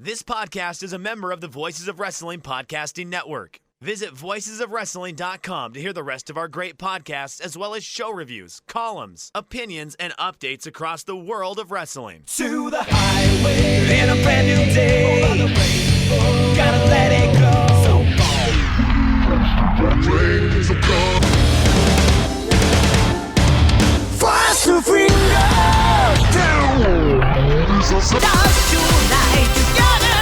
This podcast is a member of the Voices of Wrestling Podcasting Network. Visit voicesofwrestling.com to hear the rest of our great podcasts, as well as show reviews, columns, opinions, and updates across the world of wrestling. To the highway in a brand new day. Gotta let it go. Fast to freedom. Just unite together.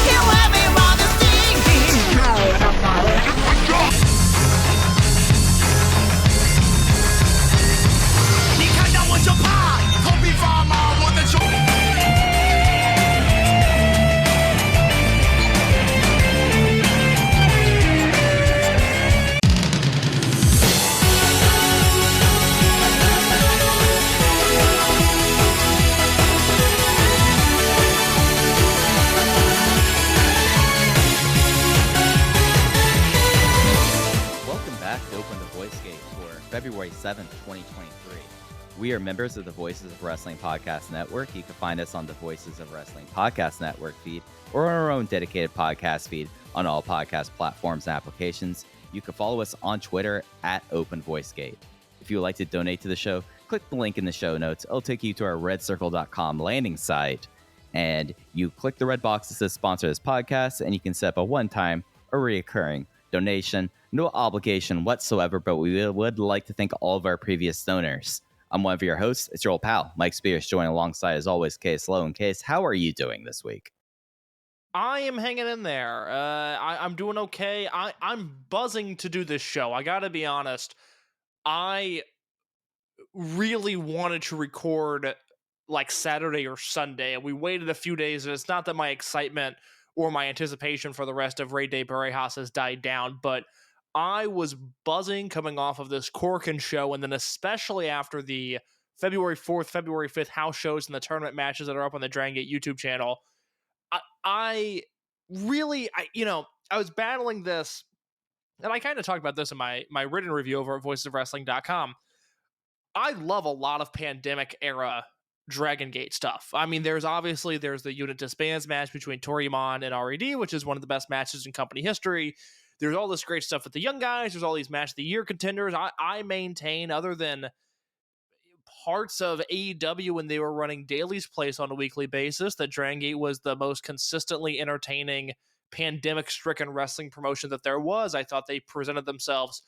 Heal everybody's thinking. 你看到我就怕，头皮发麻，我的手。February 7th, 2023. We are members of the Voices of Wrestling Podcast Network. You can find us on the Voices of Wrestling Podcast Network feed or on our own dedicated podcast feed on all podcast platforms and applications. You can follow us on Twitter at OpenVoiceGate. If you would like to donate to the show, click the link in the show notes. It'll take you to our redcircle.com landing site. And you click the red box that says sponsor this podcast, and you can set up a one-time or recurring donation. No obligation whatsoever, but we would like to thank all of our previous donors. I'm one of your hosts. It's your old pal, Mike Spears, joining alongside, as always, Case Lowe. And Case, how are you doing this week? I am hanging in there. I'm doing okay. I'm buzzing to do this show. I gotta be honest. I really wanted to record like Saturday or Sunday, and we waited a few days, and it's not that my excitement or my anticipation for the rest of Rey de Parejas has died down, but I was buzzing coming off of this Korakuen show, and then especially after the February 4th, February 5th house shows and the tournament matches that are up on the Dragongate YouTube channel. I was battling this, and I kind of talked about this in my written review over at voicesofwrestling.com. I love a lot of pandemic-era Dragongate stuff. I mean, there's the Unit Disbands match between DoiYAMA and RED, which is one of the best matches in company history. There's all this great stuff with the young guys. There's all these match of the year contenders. I maintain, other than parts of AEW when they were running Daily's Place on a weekly basis, that Dragongate was the most consistently entertaining pandemic-stricken wrestling promotion that there was. I thought they presented themselves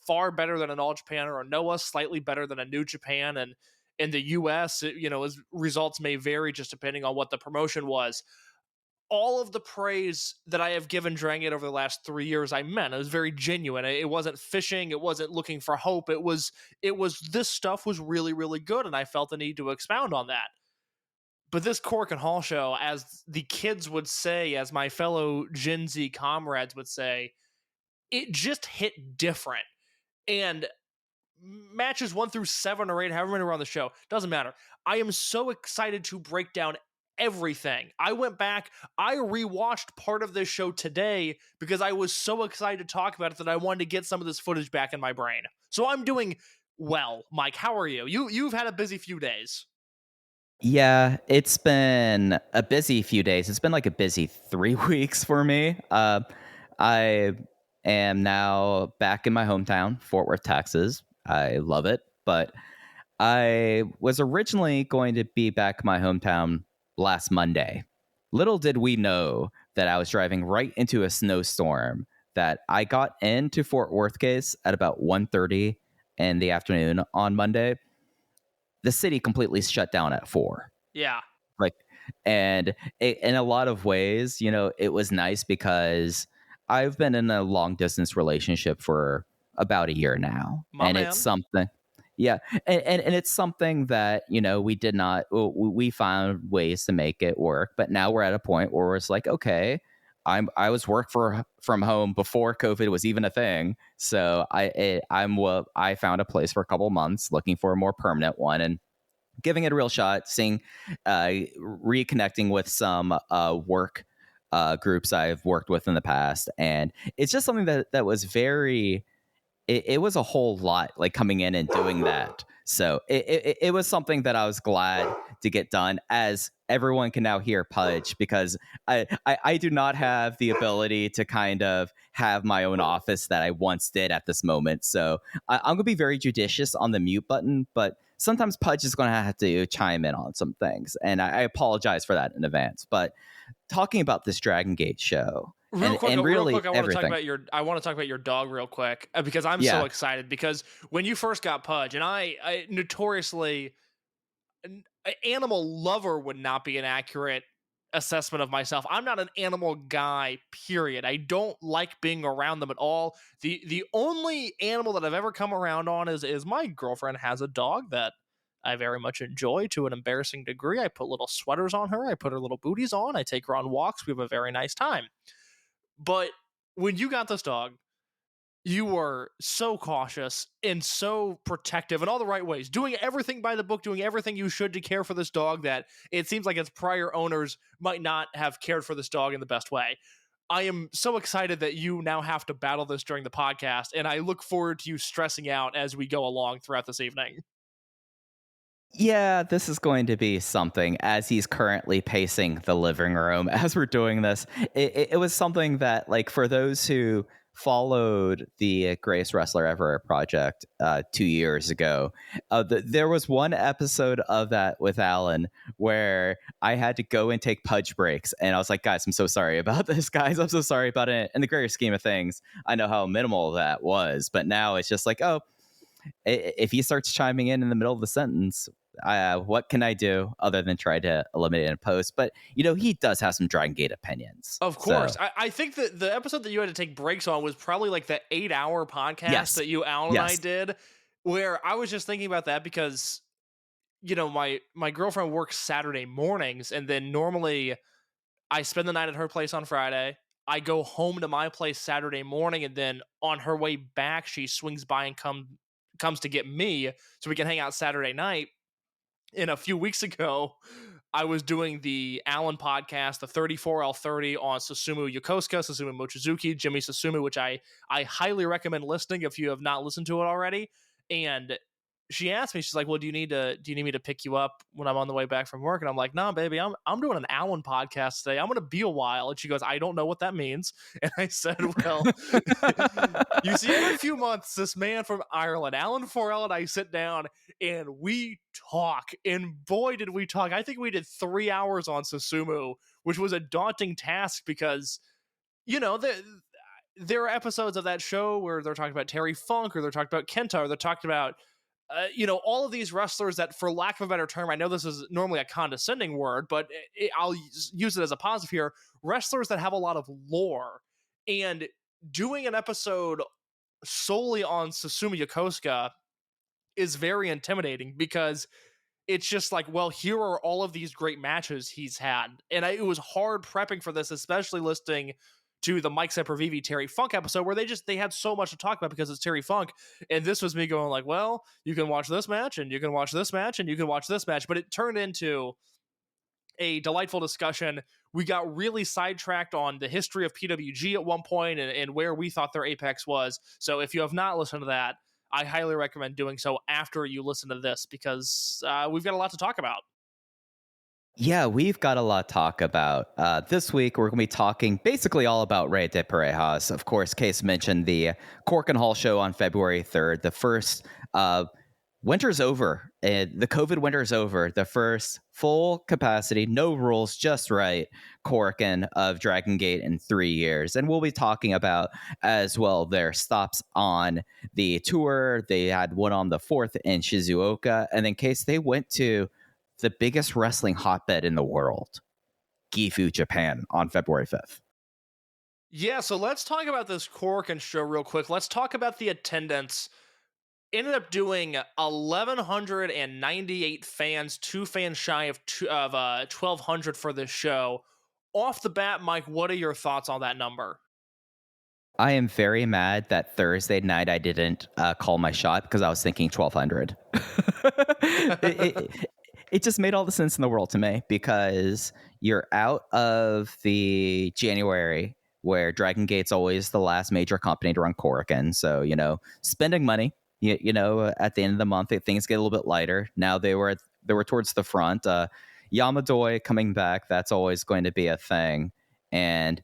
far better than an All Japan or a Noah, slightly better than a New Japan, and in the US, as results may vary just depending on what the promotion was. All of the praise that I have given Dragongate over the last 3 years, I meant. It was very genuine. It wasn't fishing. It wasn't looking for hope. It was this stuff was really, really good, and I felt the need to expound on that. But this Korakuen Hall show, as the kids would say, as my fellow Gen Z comrades would say, it just hit different. And matches 1 through 7 or 8, however many were on the show, doesn't matter. I am so excited to break down everything. I went back, I rewatched part of this show today because I was so excited to talk about it that I wanted to get some of this footage back in my brain. So I'm doing well. Mike, how are you? You've had a busy few days. Yeah, it's been a busy few days. It's been like a busy 3 weeks for me. I am now back in my hometown, Fort Worth, Texas. I love it, but I was originally going to be back in my hometown last Monday. Little did we know that I was driving right into a snowstorm, that I got into Fort Worth Case at about 1:30 in the afternoon on Monday. The city completely shut down at 4. Yeah. In a lot of ways, it was nice because I've been in a long distance relationship for about a year now. It's something. Yeah. And it's something that, we found ways to make it work. But now we're at a point where it's like, okay, I was from home before COVID was even a thing. So I found a place for a couple months, looking for a more permanent one and giving it a real shot, reconnecting with some work groups I've worked with in the past. And it's just something that was very, it was a whole lot, like coming in and doing that. So it was something that I was glad to get done, as everyone can now hear Pudge, because I do not have the ability to kind of have my own office that I once did at this moment. So I'm going to be very judicious on the mute button, but sometimes Pudge is going to have to chime in on some things. And I apologize for that in advance. But talking about this Dragongate show, Real quick, really I want to talk everything. about your dog real quick, because I'm Yeah. so excited, because when you first got Pudge, and I notoriously, an animal lover would not be an accurate assessment of myself. I'm not an animal guy, period. I don't like being around them at all. The only animal that I've ever come around on is my girlfriend has a dog that I very much enjoy to an embarrassing degree. I put little sweaters on her, I put her little booties on, I take her on walks, we have a very nice time. But when you got this dog, you were so cautious and so protective in all the right ways, doing everything by the book, doing everything you should to care for this dog, that it seems like its prior owners might not have cared for this dog in the best way. I am so excited that you now have to battle this during the podcast, and I look forward to you stressing out as we go along throughout this evening. Yeah, this is going to be something, as he's currently pacing the living room as we're doing this. It was something that, like, for those who followed the Greatest Wrestler Ever project 2 years ago, there was one episode of that with Alan where I had to go and take Pudge breaks. And I was like, guys, I'm so sorry about this, guys. I'm so sorry about it. In the greater scheme of things, I know how minimal that was. But now it's just like, oh, if he starts chiming in the middle of the sentence, what can I do other than try to eliminate it in post? But, he does have some Dragongate opinions. Of course. So. I think that the episode that you had to take breaks on was probably like the 8-hour podcast that you, Alan, and I did, where I was just thinking about that because, my girlfriend works Saturday mornings, and then normally I spend the night at her place on Friday. I go home to my place Saturday morning, and then on her way back, she swings by and comes to get me so we can hang out Saturday night. And a few weeks ago, I was doing the Allen podcast, the 34L30 on Susumu Yokosuka, Susumu Mochizuki, Jimmy Susumu, which I highly recommend listening if you have not listened to it already. And she asked me, she's like, well, do you need me to pick you up when I'm on the way back from work? And I'm like, no, baby, I'm doing an Allen podcast today. I'm going to be a while. And she goes, I don't know what that means. And I said, well, you see, every few months, this man from Ireland, Alan Forel, and I sit down and we talk. And boy, did we talk. I think we did 3 hours on Susumu, which was a daunting task because, there are episodes of that show where they're talking about Terry Funk, or they're talking about Kenta, or they're talking about all of these wrestlers that, for lack of a better term, I know this is normally a condescending word, but I'll use it as a positive here, wrestlers that have a lot of lore. And doing an episode solely on Susumu Yokosuka is very intimidating because it's just like, well, here are all of these great matches he's had. And it was hard prepping for this, especially listening to the Mike Sempervive Terry Funk episode where they had so much to talk about because it's Terry Funk. And this was me going like, well, you can watch this match and you can watch this match and you can watch this match. But it turned into a delightful discussion. We got really sidetracked on the history of PWG at one point and where we thought their apex was. So if you have not listened to that, I highly recommend doing so after you listen to this because we've got a lot to talk about. Yeah, we've got a lot to talk about. This week, we're going to be talking basically all about Rey de Parejas. Of course, Case mentioned the Korakuen Hall show on February 3rd. The first winter's over. The COVID winter is over. The first full capacity, no rules, just right, Korakuen of Dragongate in 3 years. And we'll be talking about as well their stops on the tour. They had one on the 4th in Shizuoka. And in case they went to the biggest wrestling hotbed in the world, Gifu, Japan, on February 5th. Yeah, so let's talk about this Korakuen show real quick. Let's talk about the attendance. Ended up doing 1,198 fans, 2 fans shy of 1,200 for this show. Off the bat, Mike, what are your thoughts on that number? I am very mad that Thursday night I didn't call my shot because I was thinking 1,200. It just made all the sense in the world to me because you're out of the January where Dragon Gate's always the last major company to run Korakuen. So, spending money, at the end of the month, things get a little bit lighter. Now they were towards the front. Yamadoi coming back, that's always going to be a thing. And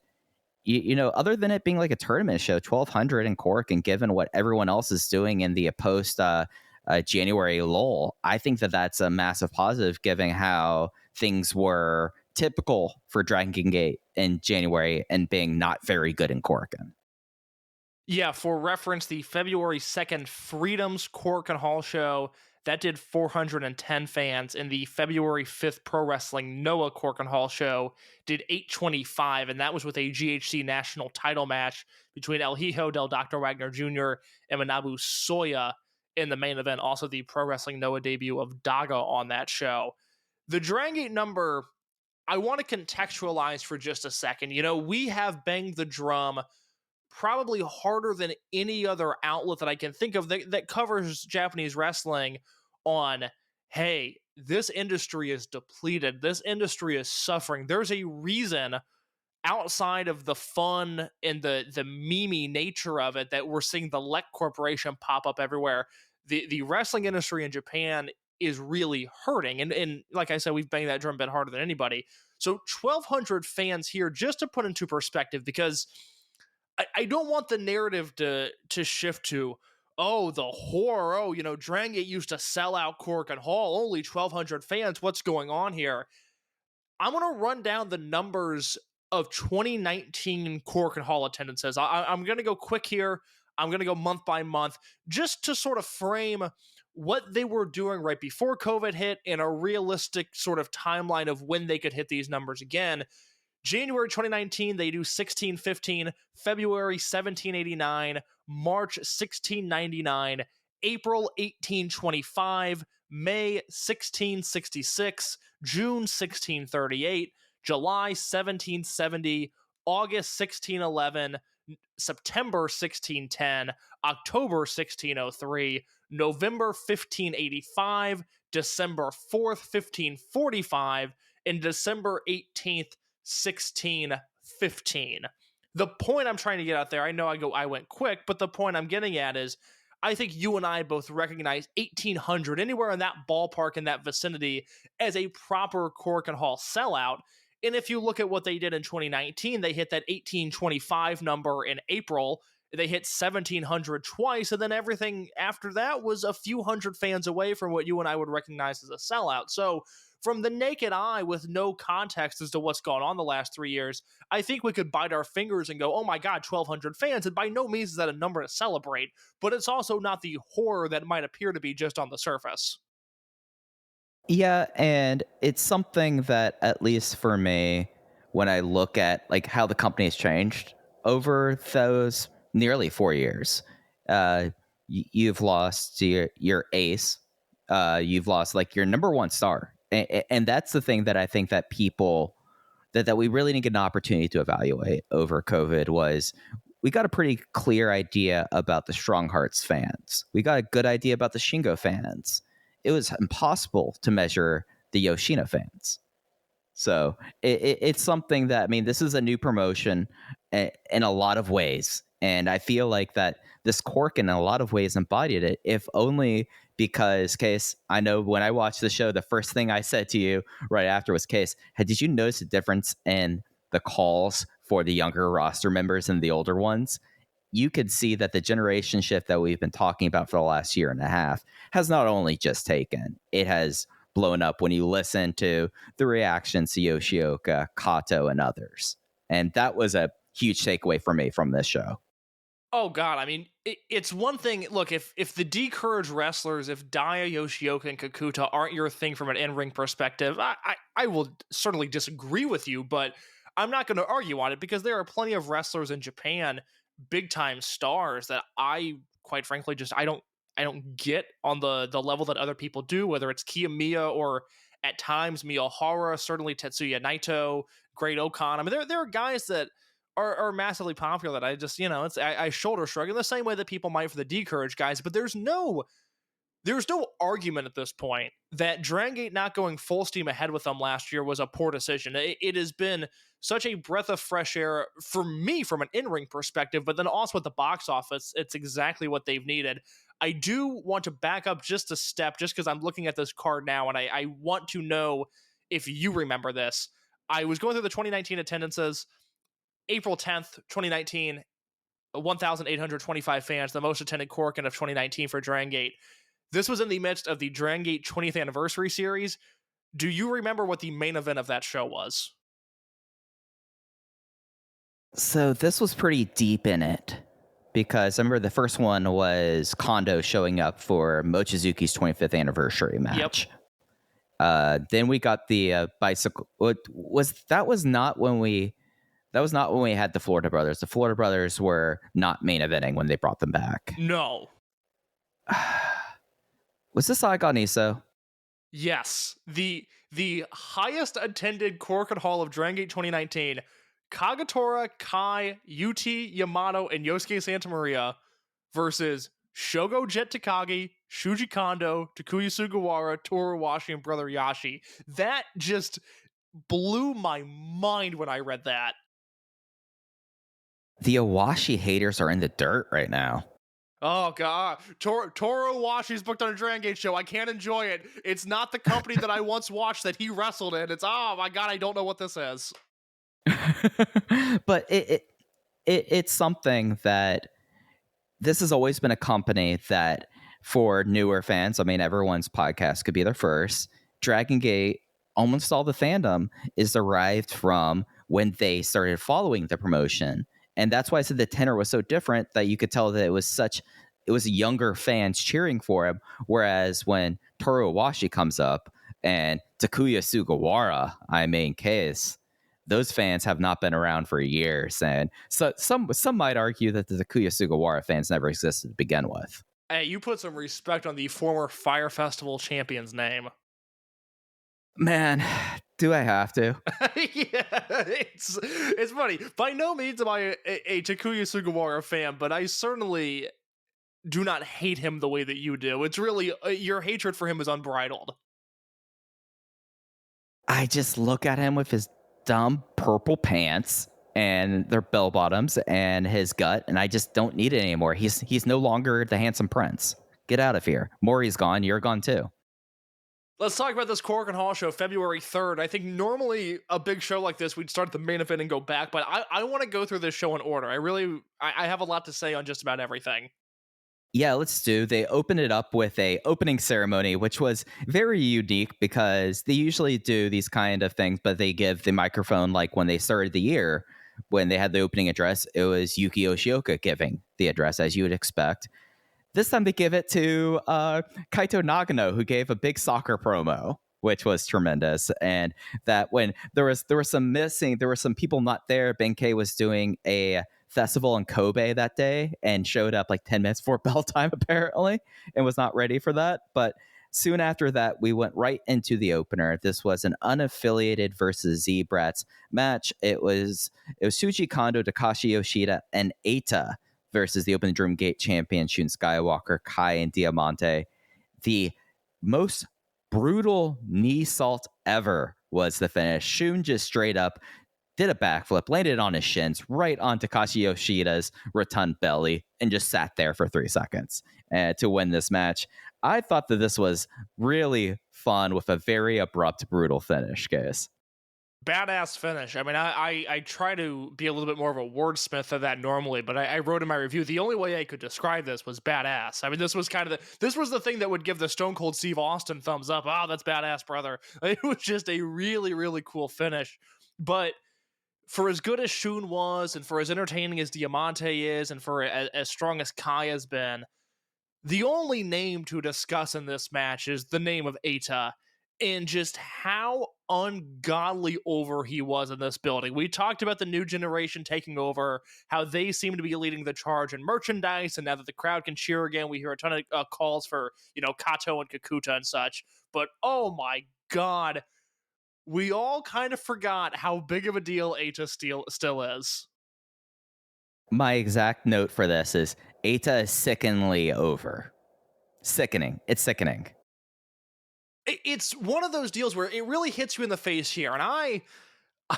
other than it being like a tournament show, 1200 in Cork, and given what everyone else is doing in the post January lull, I think that's a massive positive, given how things were typical for Dragongate in January and being not very good in Korakuen. Yeah, for reference, the February 2nd Freedoms Korakuen Hall show, that did 410 fans, and the February 5th Pro Wrestling Noah Korakuen Hall show did 825, and that was with a GHC national title match between El Hijo del Dr. Wagner Jr. and Manabu Soya in the main event. Also, the Pro Wrestling Noah debut of Daga on that show. The Dragongate number, I want to contextualize for just a second. We have banged the drum probably harder than any other outlet that I can think of that covers Japanese wrestling on, hey, this industry is depleted. This industry is suffering. There's a reason outside of the fun and the memey nature of it that we're seeing the Lek Corporation pop up everywhere. The wrestling industry in Japan is really hurting. And like I said, we've banged that drum a bit harder than anybody. So 1,200 fans here, just to put into perspective, because I don't want the narrative to shift to, oh, the horror. Oh, Dragongate used to sell out Korakuen Hall, only 1,200 fans. What's going on here? I'm going to run down the numbers of 2019 Korakuen Hall attendances. I'm going to go quick here. I'm going to go month by month, just to sort of frame what they were doing right before COVID hit and a realistic sort of timeline of when they could hit these numbers again. January 2019, they do 1615, February 1789, March 1699, April 1825, May 1666, June 1638, July 1770, August 1611, September 1610, October 1603, November 1585, December 4th, 1545, and December 18th, 1615. The point I'm trying to get out there, I know I went quick, but the point I'm getting at is, I think you and I both recognize 1,800, anywhere in that ballpark, in that vicinity, as a proper Korakuen Hall sellout. And if you look at what they did in 2019, they hit that 1,825 number in April. They hit 1,700 twice, and then everything after that was a few hundred fans away from what you and I would recognize as a sellout. So from the naked eye, with no context as to what's gone on the last 3 years, I think we could bite our fingers and go, oh my God, 1,200 fans. And by no means is that a number to celebrate, but it's also not the horror that might appear to be just on the surface. Yeah, and it's something that, at least for me, when I look at like how the company has changed over those nearly 4 years, you've lost your ace, you've lost like your number one star, and that's the thing that I think that people that we really didn't get an opportunity to evaluate over COVID was, we got a pretty clear idea about the Strong Hearts fans. We got a good idea about the Shingo fans. It was impossible to measure the Yoshino fans. So it's something that, I mean, this is a new promotion in a lot of ways. And I feel like that this Cork in a lot of ways embodied it, if only because, Case, I know when I watched the show, the first thing I said to you right after was, Case, did you notice a difference in the calls for the younger roster members and the older ones? You could see that the generation shift that we've been talking about for the last year and a half has not only just taken, it has blown up when you listen to the reactions to Yoshioka, Kato, and others. And that was a huge takeaway for me from this show. Oh God, I mean, it's one thing. Look, if the D-Courage wrestlers, if Daya, Yoshioka, and Kikuta aren't your thing from an in-ring perspective, I will certainly disagree with you, but I'm not going to argue on it, because there are plenty of wrestlers in Japan, big-time stars, that I, quite frankly, just I don't get on the level that other people do, whether it's Kiyomiya or at times Miyahara, certainly Tetsuya Naito, Great Okan. I mean, there are guys that are massively popular that I just, I shoulder shrug in the same way that people might for the D-Courage guys, but there's no argument at this point that Dragongate not going full steam ahead with them last year was a poor decision. It has been such a breath of fresh air for me from an in-ring perspective, but then also at the box office, it's exactly what they've needed. I do want to back up just a step, just because I'm looking at this card now, and I want to know if you remember this. I was going through the 2019 attendances. April 10th, 2019, 1,825 fans, the most attended Korakuen of 2019 for Dragongate. This was in the midst of the Dragongate 20th anniversary series. Do you remember what the main event of that show was? So this was pretty deep in it, because I remember the first one was Kondo showing up for Mochizuki's 25th anniversary match. Yep. Then we got the bicycle. That was not when we had the Florida Brothers. The Florida Brothers were not main eventing when they brought them back. No. Was this Saigon Iso? Yes. The highest attended Korakuen Hall of Dragongate 2019, Kagetora, Kai, UT, Yamato, and Yosuke Santa Maria versus Shogo Jet Takagi, Shuji Kondo, Takuya Sugawara, Toru Washi, and Brother Yashi. That just blew my mind when I read that. The Awashi haters are in the dirt right now. Oh, God. Toru Washi's booked on a Dragongate show. I can't enjoy it. It's not the company that I once watched that he wrestled in. It's, oh, my God, I don't know what this is. But it's something that this has always been a company that, for newer fans, I mean, everyone's podcast could be their first. Dragongate, almost all the fandom is derived from when they started following the promotion. And that's why I said the tenor was so different, that you could tell that it was younger fans cheering for him. Whereas when Toru Owashi comes up and Takuya Sugawara, case, those fans have not been around for years. And so some might argue that the Takuya Sugawara fans never existed to begin with. Hey, you put some respect on the former Fire Festival champion's name. Man, do I have to? Yeah, it's funny. By no means am I a Takuya Sugawara fan, but I certainly do not hate him the way that you do. It's really, your hatred for him is unbridled. I just look at him with his dumb purple pants and their bell bottoms and his gut, and I just don't need it anymore. He's no longer the handsome prince. Get out of here. Mori's gone. You're gone too. Let's talk about this Korakuen Hall show, February 3rd. I think normally a big show like this, we'd start at the main event and go back, but I want to go through this show in order. I have a lot to say on just about everything. Yeah, let's do. They opened it up with a opening ceremony, which was very unique because they usually do these kind of things, but they give the microphone, like when they started the year, when they had the opening address, it was Yuki Yoshioka giving the address, as you would expect. This time they give it to Kaito Nagano, who gave a big soccer promo, which was tremendous. And that when there was some missing, there were some people not there. Benkei was doing a festival in Kobe that day and showed up like 10 minutes before bell time, apparently, and was not ready for that. But soon after that, we went right into the opener. This was an unaffiliated versus Z-Brats match. It was Shuji Kondo, Takashi Yoshida, and Eita versus the Open Dream Gate champion Shun Skywalker, Kai, and Diamante. The most brutal knee salt ever was the finish. Shun just straight up did a backflip, landed on his shins right on Takashi Yoshida's rotund belly, and just sat there for 3 seconds to win this match. I thought that this was really fun with a very abrupt, brutal finish, guys. Badass finish. I mean, I try to be a little bit more of a wordsmith than that normally, but I wrote in my review, the only way I could describe this was badass. I mean, this was the thing that would give the Stone Cold Steve Austin thumbs up. Oh, that's badass, brother. It was just a really, really cool finish. But for as good as Shun was, and for as entertaining as Diamante is, and for as strong as Kai has been, the only name to discuss in this match is the name of Eita, and just how ungodly over he was in this building. We talked about the new generation taking over, how they seem to be leading the charge in merchandise, and now that the crowd can cheer again, we hear a ton of calls for, Kato and Kikuta and such. But oh my God, we all kind of forgot how big of a deal Eita still is. My exact note for this is Eita is sickeningly over. Sickening. It's sickening. It's one of those deals where it really hits you in the face here. And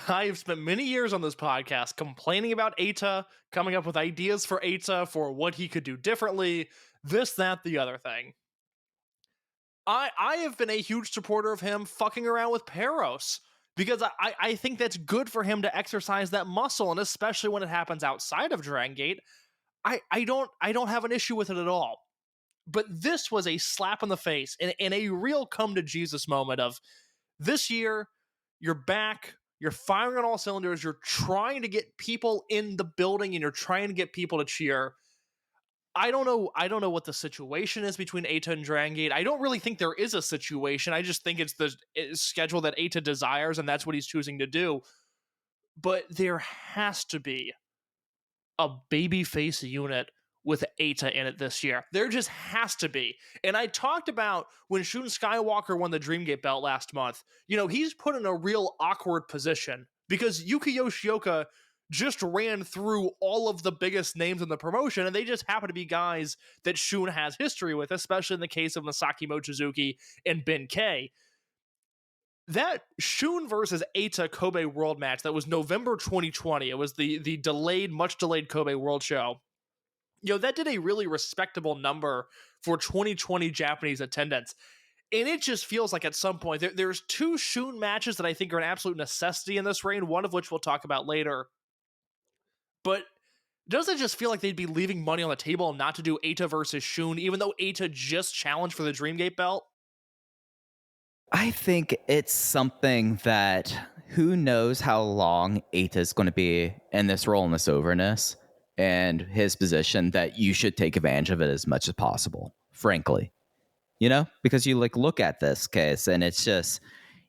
I've spent many years on this podcast complaining about Eita, coming up with ideas for Eita, for what he could do differently. this, that, the other thing. I have been a huge supporter of him fucking around with Peros because I think that's good for him to exercise that muscle, and especially when it happens outside of Dragongate, I don't have an issue with it at all. But this was a slap in the face and a real come to Jesus moment of this year, you're back, you're firing on all cylinders, you're trying to get people in the building and you're trying to get people to cheer. I don't know what the situation is between Eita and Dragongate. I don't really think there is a situation. I just think it's the schedule that Eita desires, and that's what he's choosing to do. But there has to be a babyface unit with Eita in it this year. There just has to be. And I talked about when Shun Skywalker won the Dreamgate belt last month. He's put in a real awkward position because Yuki Yoshioka just ran through all of the biggest names in the promotion, and they just happen to be guys that Shun has history with, especially in the case of Masaki Mochizuki and Ben K. That Shun versus Eita Kobe World match, that was November 2020. It was the much delayed Kobe World Show. That did a really respectable number for 2020 Japanese attendance. And it just feels like at some point, there's two Shun matches that I think are an absolute necessity in this reign, one of which we'll talk about later. But doesn't it just feel like they'd be leaving money on the table not to do Eita versus Shun, even though Eita just challenged for the Dreamgate belt? I think it's something that who knows how long Eita is going to be in this role and this overness and his position, that you should take advantage of it as much as possible, frankly. Because you look at this case and it's just,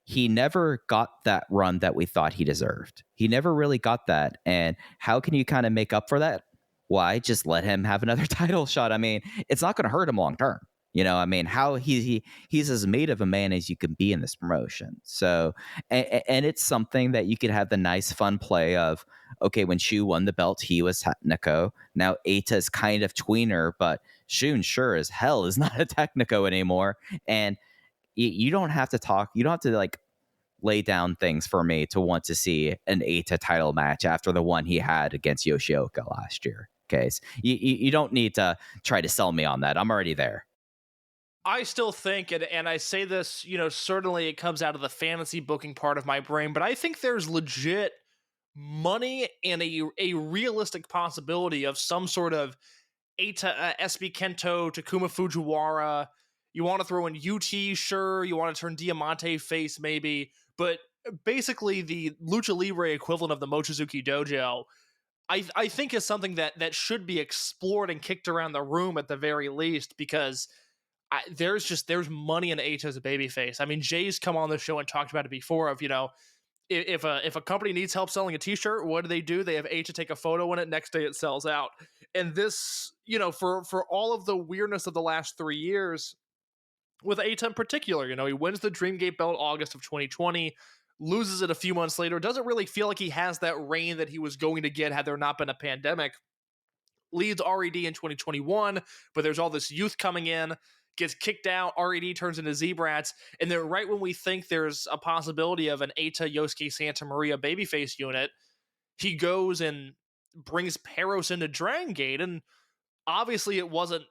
he never got that run that we thought he deserved. He never really got that. And how can you kind of make up for that? Why just let him have another title shot? I mean, it's not going to hurt him long term. How he's as made of a man as you can be in this promotion. So, and it's something that you could have the nice fun play of, okay, when Shu won the belt, he was Technico. Now Eita's kind of tweener, but Shun sure as hell is not a Technico anymore. And you don't have to talk. You don't have to lay down things for me to want to see an Eita title match after the one he had against Yoshioka last year. Okay, so you don't need to try to sell me on that. I'm already there. I still think, and I say this, certainly it comes out of the fantasy booking part of my brain, but I think there's legit money and a realistic possibility of some sort of Eita, SB Kento, Takuma Fujiwara. You want to throw in UT, sure. You want to turn Diamante face, maybe. But basically, the Lucha Libre equivalent of the Mochizuki Dojo, I think is something that should be explored and kicked around the room at the very least, because there's money in Eita as a babyface. I mean, Jay's come on the show and talked about it before of, if a company needs help selling a t-shirt, what do? They have Eita take a photo in it. Next day it sells out. And this, for all of the weirdness of the last 3 years, with Eita in particular, he wins the Dreamgate belt August of 2020, loses it a few months later. Doesn't really feel like he has that reign that he was going to get had there not been a pandemic. Leads RED in 2021, but there's all this youth coming in, gets kicked out, RED turns into Z-Brats, and then right when we think there's a possibility of an Eita Yosuke Santa Maria babyface unit, he goes and brings Peros into Dragongate, and obviously it wasn't,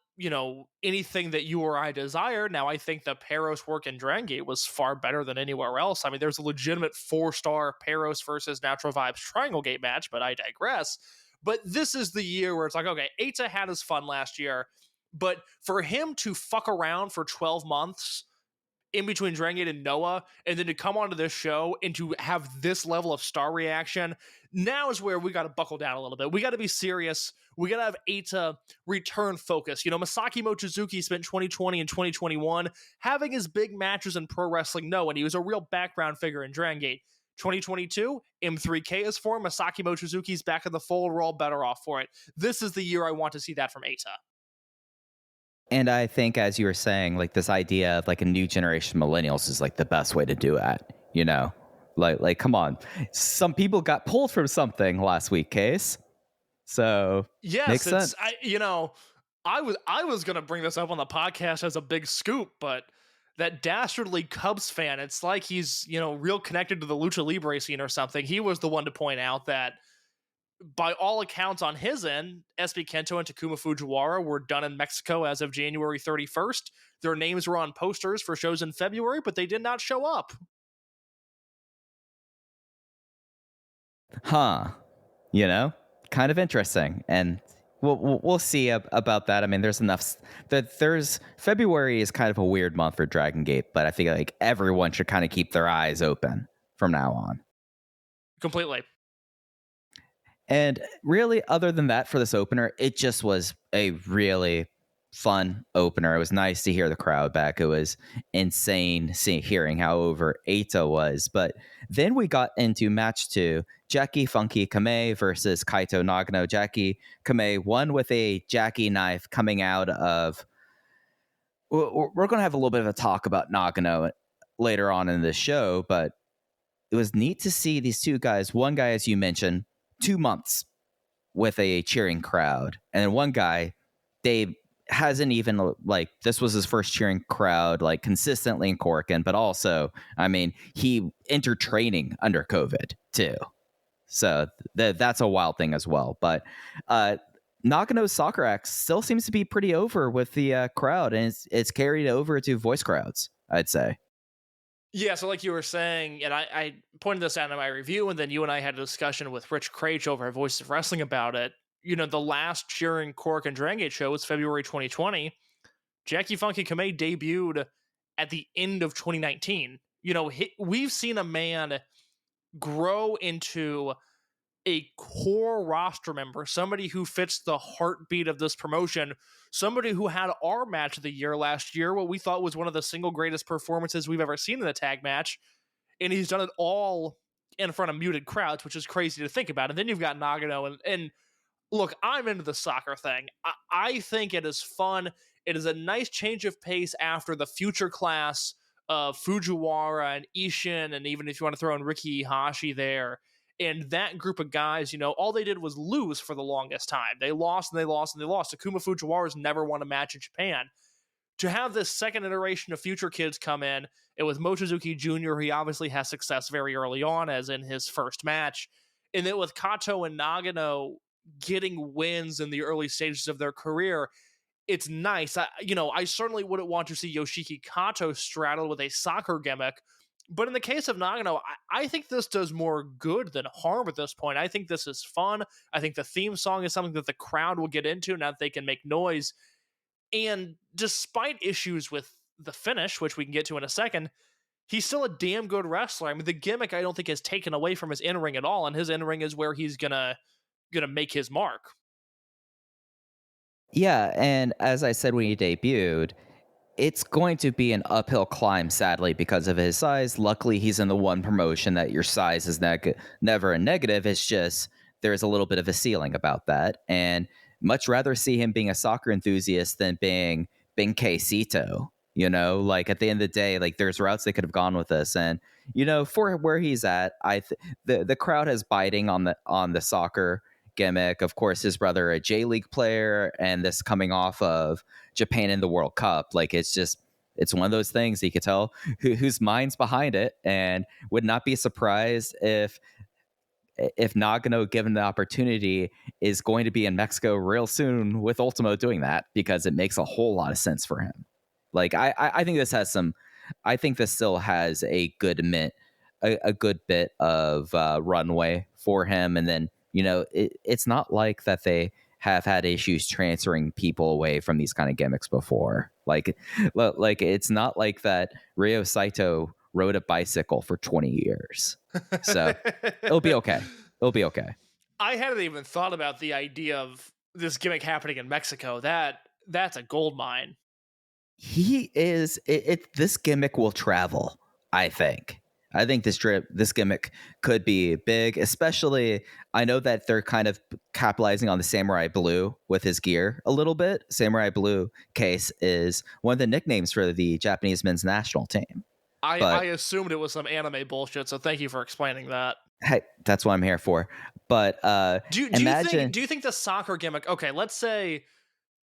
anything that you or I desired. Now, I think the Peros work in Dragongate was far better than anywhere else. I mean, there's a legitimate 4-star Peros versus Natural Vibes Triangle Gate match, but I digress. But this is the year where it's like, okay, Eita had his fun last year, but for him to fuck around for 12 months in between Dragongate and Noah, and then to come onto this show and to have this level of star reaction, now is where we got to buckle down a little bit. We got to be serious. We got to have Eita return focus. Masaki Mochizuki spent 2020 and 2021 having his big matches in pro wrestling. No, and he was a real background figure in Dragongate. 2022, M3K is formed. Masaki Mochizuki's back in the fold. We're all better off for it. This is the year I want to see that from Eita. And I think, as you were saying, this idea of a new generation of millennials is the best way to do it. Like come on, some people got pulled from something last week, Case. So yes, makes sense. I was gonna bring this up on the podcast as a big scoop, but that dastardly Cubs fan, it's like he's real connected to the Lucha Libre scene or something. He was the one to point out that by all accounts on his end, SB Kento and Takuma Fujiwara were done in Mexico as of January 31st. Their names were on posters for shows in February, but they did not show up. Huh. You know, kind of interesting. And we'll see about that. I mean, there's enough that February is kind of a weird month for Dragongate, but I think like everyone should kind of keep their eyes open from now on. Completely. And really, other than that, for this opener, it just was a really fun opener. It was nice to hear the crowd back. It was insane hearing how over Eita was. But then we got into match 2, Jackie Funky Kamei versus Kaito Nagano. Jackie Kamei won with a Jackie knife coming out of... We're going to have a little bit of a talk about Nagano later on in the show, but it was neat to see these two guys. One guy, as you mentioned, 2 months with a cheering crowd. And then one guy, Dave, hasn't even, like, this was his first cheering crowd, like, consistently in Korakuen, but also, I mean, he entered training under COVID, too. So that's a wild thing as well. But Nagano's soccer act still seems to be pretty over with the crowd, and it's carried over to voice crowds, I'd say. Yeah, so like you were saying, and I pointed this out in my review, and then you and I had a discussion with Rich Craich over at Voices of Wrestling about it. You know, the last cheering Korakuen Dragongate show was February 2020. Jackie Funky Kamei debuted at the end of 2019. You know, we've seen a man grow into a core roster member, somebody who fits the heartbeat of this promotion, somebody who had our match of the year last year, what we thought was one of the single greatest performances we've ever seen in a tag match, and he's done it all in front of muted crowds, which is crazy to think about. And then you've got Nagano, and look, I'm into the soccer thing. I think it is fun. It is a nice change of pace after the future class of Fujiwara and Ishin, and even if you want to throw in Riki Ihashi there. And that group of guys, you know, all they did was lose for the longest time. They lost and they lost and they lost. Takuma Fujiwara's never won a match in Japan. To have this second iteration of future kids come in, and with Mochizuki Jr., he obviously has success very early on, as in his first match. And then with Kato and Nagano getting wins in the early stages of their career, it's nice. I certainly wouldn't want to see Yoshiki Kato straddle with a soccer gimmick, but in the case of Nagano, I think this does more good than harm at this point. I think this is fun. I think the theme song is something that the crowd will get into now that they can make noise. And despite issues with the finish, which we can get to in a second, he's still a damn good wrestler. I mean, the gimmick I don't think is taken away from his in-ring at all, and his in-ring is where he's gonna make his mark. Yeah, and as I said when he debuted, it's going to be an uphill climb, sadly, because of his size. Luckily, he's in the one promotion that your size is never a negative. It's just there's a little bit of a ceiling about that. And much rather see him being a soccer enthusiast than being Benkei Sito. You know, like at the end of the day, like there's routes they could have gone with this. And, you know, for where he's at, the crowd is biting on the soccer gimmick. Of course, his brother, a J-League player, and this coming off of Japan in the World Cup. Like, it's one of those things you could tell whose mind's behind it, and would not be surprised if Nagano, given the opportunity, is going to be in Mexico real soon with Ultimo doing that, because it makes a whole lot of sense for him. Like, I think this still has a good bit of runway for him. And then, you know, it's not like that they have had issues transferring people away from these kind of gimmicks before. Like it's not like that Ryo Saito rode a bicycle for 20 years. So it'll be okay. It'll be okay. I hadn't even thought about the idea of this gimmick happening in Mexico. That's a gold mine. He is. This gimmick will travel, I think. I think this gimmick could be big, especially I know that they're kind of capitalizing on the Samurai Blue with his gear a little bit. Samurai Blue case is one of the nicknames for the Japanese men's national team. I assumed it was some anime bullshit, so thank you for explaining that. Hey, that's what I'm here for. But do you think the soccer gimmick, okay, let's say,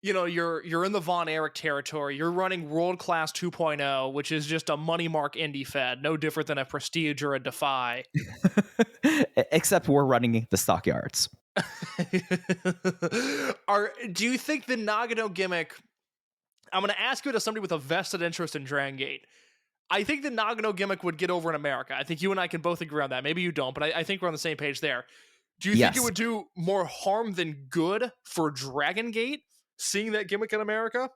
you know, you're in the Von Erich territory. You're running World Class 2.0, which is just a money mark indie fed, no different than a Prestige or a Defy. Except we're running the stockyards. Do you think the Nagano gimmick? I'm going to ask you, to somebody with a vested interest in Dragongate. I think the Nagano gimmick would get over in America. I think you and I can both agree on that. Maybe you don't, but I think we're on the same page there. Do you think it would do more harm than good for Dragongate seeing that gimmick in America?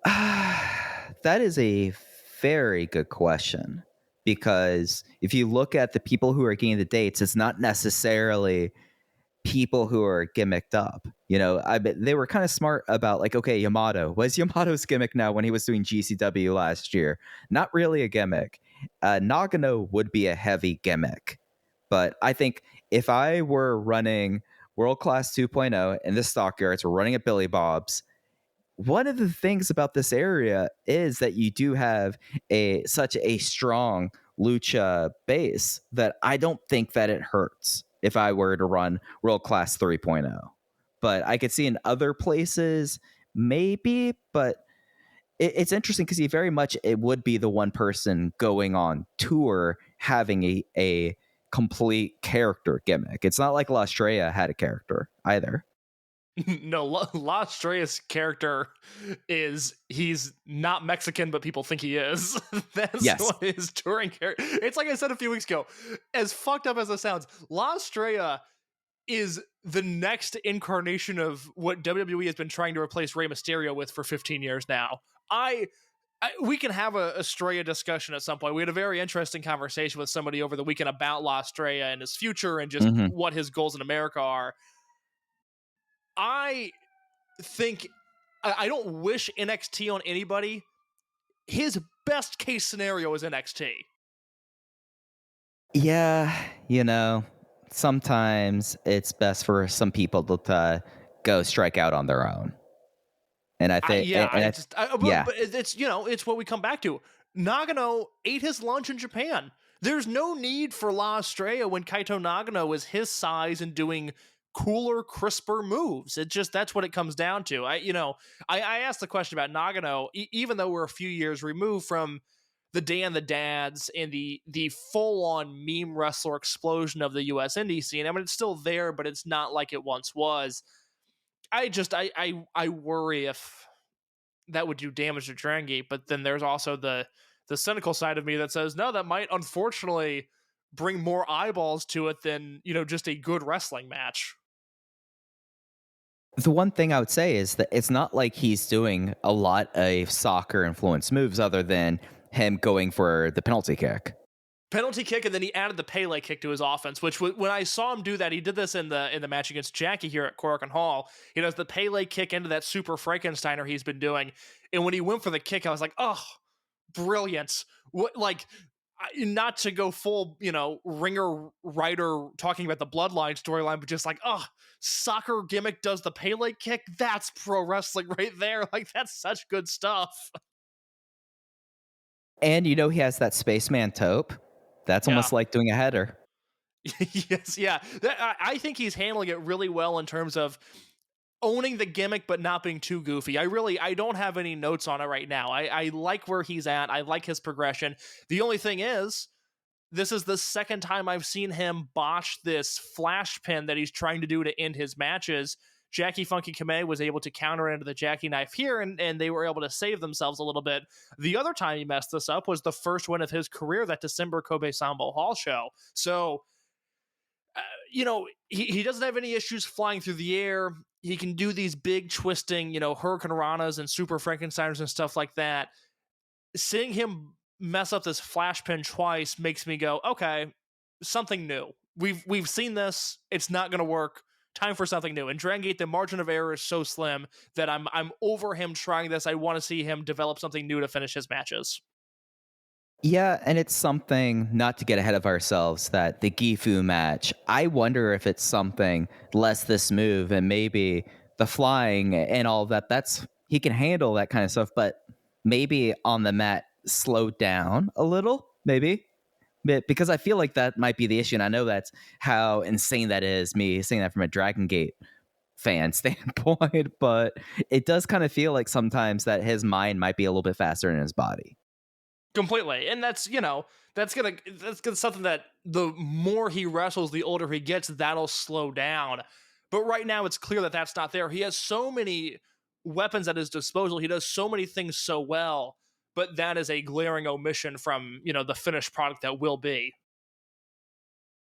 That is a very good question, because if you look at the people who are getting the dates, it's not necessarily people who are gimmicked up. You know, I bet they were kind of smart about, like, okay, Yamato. What's Yamato's gimmick now when he was doing GCW last year? Not really a gimmick. Nagano would be a heavy gimmick. But I think if I were running World Class 2.0 in the stockyards, we're running at Billy Bob's, one of the things about this area is that you do have such a strong lucha base that I don't think that it hurts if I were to run World Class 3.0. But I could see in other places, maybe, but it's interesting because it would be the one person going on tour having a complete character gimmick. It's not like La Estrella had a character either. No, La Estrella's character he's not Mexican, but people think he is. That's what his touring character. It's like I said a few weeks ago, as fucked up as it sounds, La Estrella is the next incarnation of what WWE has been trying to replace Rey Mysterio with for 15 years now. We can have a Estrella discussion at some point. We had a very interesting conversation with somebody over the weekend about La Estrella and his future and just what his goals in America are. I think I don't wish NXT on anybody. His best case scenario is NXT. Yeah, you know, sometimes it's best for some people to go strike out on their own. And I think, but it's, you know, it's what we come back to. Nagano ate his lunch in Japan. There's no need for La Estrella when Kaito Nagano is his size and doing cooler, crisper moves. That's what it comes down to. I asked the question about Nagano, even though we're a few years removed from the day and the dads and the full-on meme wrestler explosion of the US indie scene. I mean, it's still there, but it's not like it once was. I worry if that would do damage to Dragongate, but then there's also the cynical side of me that says, no, that might unfortunately bring more eyeballs to it than, you know, just a good wrestling match. The one thing I would say is that it's not like he's doing a lot of soccer influenced moves other than him going for the penalty kick. And then he added the Pele kick to his offense, which when I saw him do that, he did this in the match against Jackie here at Korakuen Hall. He does the Pele kick into that Super Frankensteiner he's been doing. And when he went for the kick, I was like, oh, brilliant. What, like, not to go full, you know, ringer writer talking about the Bloodline storyline, but just like, oh, soccer gimmick does the Pele kick. That's pro wrestling right there. Like, that's such good stuff. And, you know, he has that Spaceman taupe. That's almost like doing a header. Yes, yeah. I think he's handling it really well in terms of owning the gimmick but not being too goofy. I don't have any notes on it right now. I like where he's at. I like his progression. The only thing is, this is the second time I've seen him botch this flash pin that he's trying to do to end his matches. Jackie Funky Kamei was able to counter into the Jackie knife here, and they were able to save themselves a little bit. The other time he messed this up was the first win of his career, that December Kobe Sambo Hall show. So, you know, he doesn't have any issues flying through the air. He can do these big twisting, you know, Hurricane Ranas and Super Frankensteiners and stuff like that. Seeing him mess up this flash pin twice makes me go, okay, something new. We've seen this. It's not going to work. Time for something new. And Dragongate, the margin of error is so slim that I'm over him trying this. I want to see him develop something new to finish his matches. Yeah, and it's something, not to get ahead of ourselves, that the Gifu match, I wonder if it's something less this move and maybe the flying and all that. He can handle that kind of stuff, but maybe on the mat slow down a little, maybe. Because I feel like that might be the issue, and I know that's how insane that is, me saying that from a Dragongate fan standpoint, but it does kind of feel like sometimes that his mind might be a little bit faster than his body. Completely. And that's, that's gonna something that the more he wrestles, the older he gets, that'll slow down. But right now it's clear that that's not there. He has so many weapons at his disposal. He does so many things so well, but that is a glaring omission from, the finished product that will be.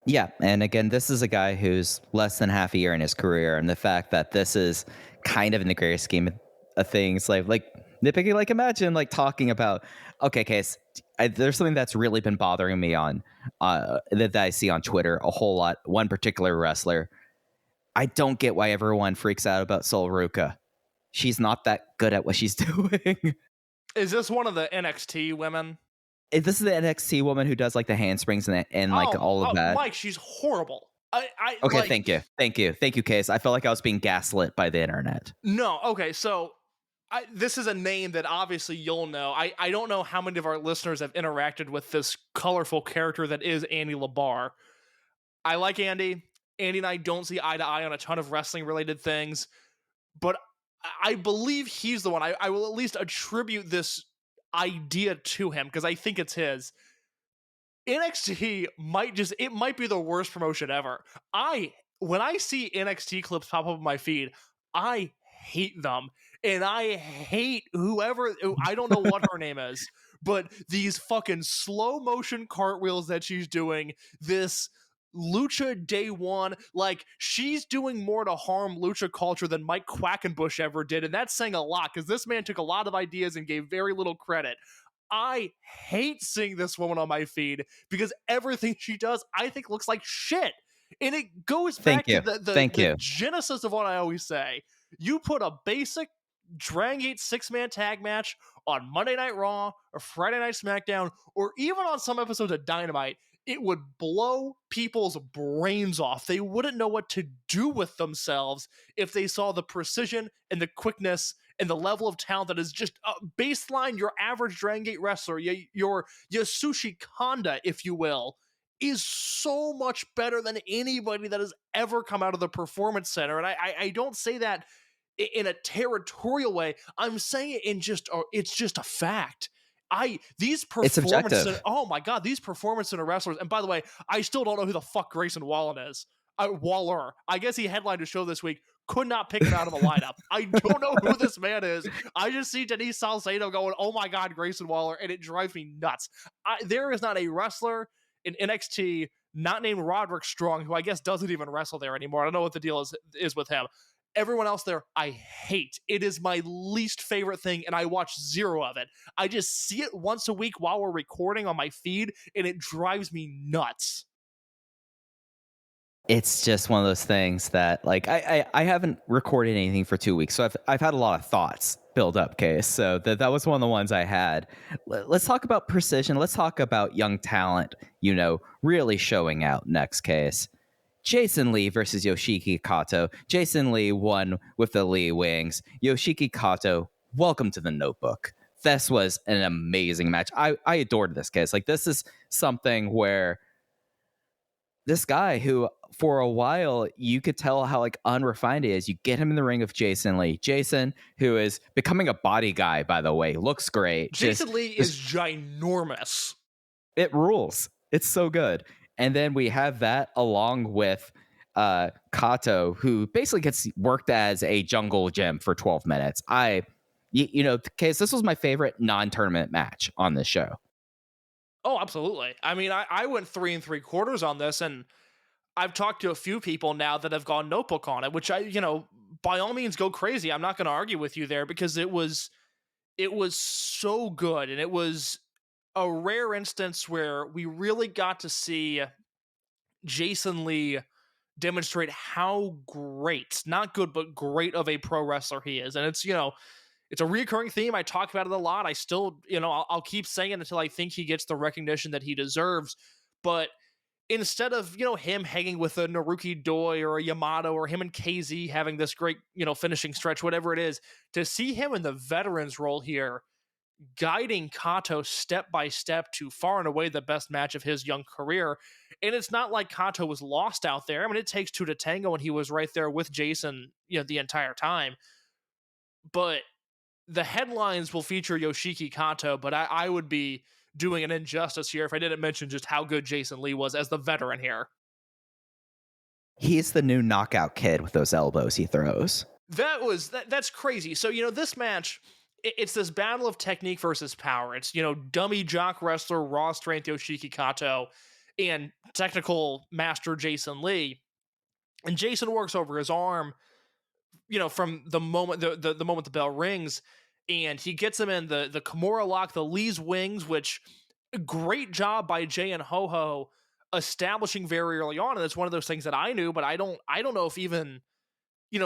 Yeah, and again, this is a guy who's less than half a year in his career, and the fact that this is kind of in the greater scheme of things, like nitpicking, like imagine like talking about, okay, case, there's something that's really been bothering me on that I see on Twitter a whole lot. One particular wrestler, I don't get why everyone freaks out about Sol Ruka. She's not that good at what she's doing. Is this one of the NXT women? This is the NXT woman who does like the handsprings and like all of that. Mike, she's horrible. Okay, thank you, Case. I felt like I was being gaslit by the internet. No, okay, so this is a name that obviously you'll know. I don't know how many of our listeners have interacted with this colorful character that is Andy Labar. I like Andy. Andy and I don't see eye to eye on a ton of wrestling related things, but I believe he's the one. I will at least attribute this idea to him because I think it's his. NXT might be the worst promotion ever. When I see NXT clips pop up on my feed, I hate them. And I hate whoever, I don't know what her name is, but these fucking slow motion cartwheels that she's doing, this Lucha Day One, like she's doing more to harm Lucha culture than Mike Quackenbush ever did. And that's saying a lot because this man took a lot of ideas and gave very little credit. I hate seeing this woman on my feed because everything she does, I think, looks like shit. And it goes back to the genesis of what I always say. You put a basic Dragongate 6-man tag match on Monday Night Raw or Friday Night SmackDown, or even on some episodes of Dynamite, it would blow people's brains off. They wouldn't know what to do with themselves if they saw the precision and the quickness and the level of talent that is just baseline. Your average Dragongate wrestler, your Yasushi Kanda, if you will, is so much better than anybody that has ever come out of the Performance Center. And I don't say that in a territorial way. I'm saying it in it's just a fact. These performances, oh my god, these performance center wrestlers. And by the way, I still don't know who the fuck Grayson Wallen is. Waller. I guess he headlined a show this week. Could not pick him out of a lineup. I don't know who this man is. I just see Denise Salcedo going, oh my god, Grayson Waller, and it drives me nuts. There is not a wrestler in NXT not named Roderick Strong, who I guess doesn't even wrestle there anymore. I don't know what the deal is with him. Everyone else there, I hate. It is my least favorite thing, and I watch zero of it. I just see it once a week while we're recording on my feed, and it drives me nuts. It's just one of those things that, like, I haven't recorded anything for 2 weeks, so I've had a lot of thoughts build up, Case. So that was one of the ones I had. Let's talk about precision. Let's talk about young talent, really showing out next, Case. Jason Lee versus Yoshiki Kato. Jason Lee won with the Lee wings. Yoshiki Kato, welcome to the Notebook. This was an amazing match. I adored this case. Like, this is something where this guy who, for a while, you could tell how like unrefined he is. You get him in the ring of Jason Lee. Jason, who is becoming a body guy, by the way, looks great. Jason Lee is ginormous. It rules. It's so good. And then we have that along with Kato, who basically gets worked as a jungle gym for 12 minutes. Case, this was my favorite non-tournament match on this show. Oh, absolutely. I mean, I went 3 3/4 on this, and I've talked to a few people now that have gone Notebook on it, which by all means go crazy. I'm not going to argue with you there because it was so good, and it was a rare instance where we really got to see Jason Lee demonstrate how great, not good, but great of a pro wrestler he is. And it's, it's a recurring theme. I talk about it a lot. I still, I'll keep saying it until I think he gets the recognition that he deserves. But instead of, him hanging with a Naruki Doi or a Yamato, or him and KZ having this great, finishing stretch, whatever it is, to see him in the veterans role here, guiding Kato step by step to far and away the best match of his young career. And it's not like Kato was lost out there. I mean, it takes two to tango, and he was right there with Jason, the entire time. But the headlines will feature Yoshiki Kato, but I would be doing an injustice here if I didn't mention just how good Jason Lee was as the veteran here. He's the new knockout kid with those elbows he throws. That's crazy. So, this match, it's this battle of technique versus power. It's, dummy jock wrestler, raw strength Yoshiki Kato, and technical master Jason Lee. And Jason works over his arm, from the moment the moment the bell rings, and he gets him in the Kimura lock, the Lee's wings, which great job by Jay and Ho Ho establishing very early on. And it's one of those things that I knew, but I don't know if even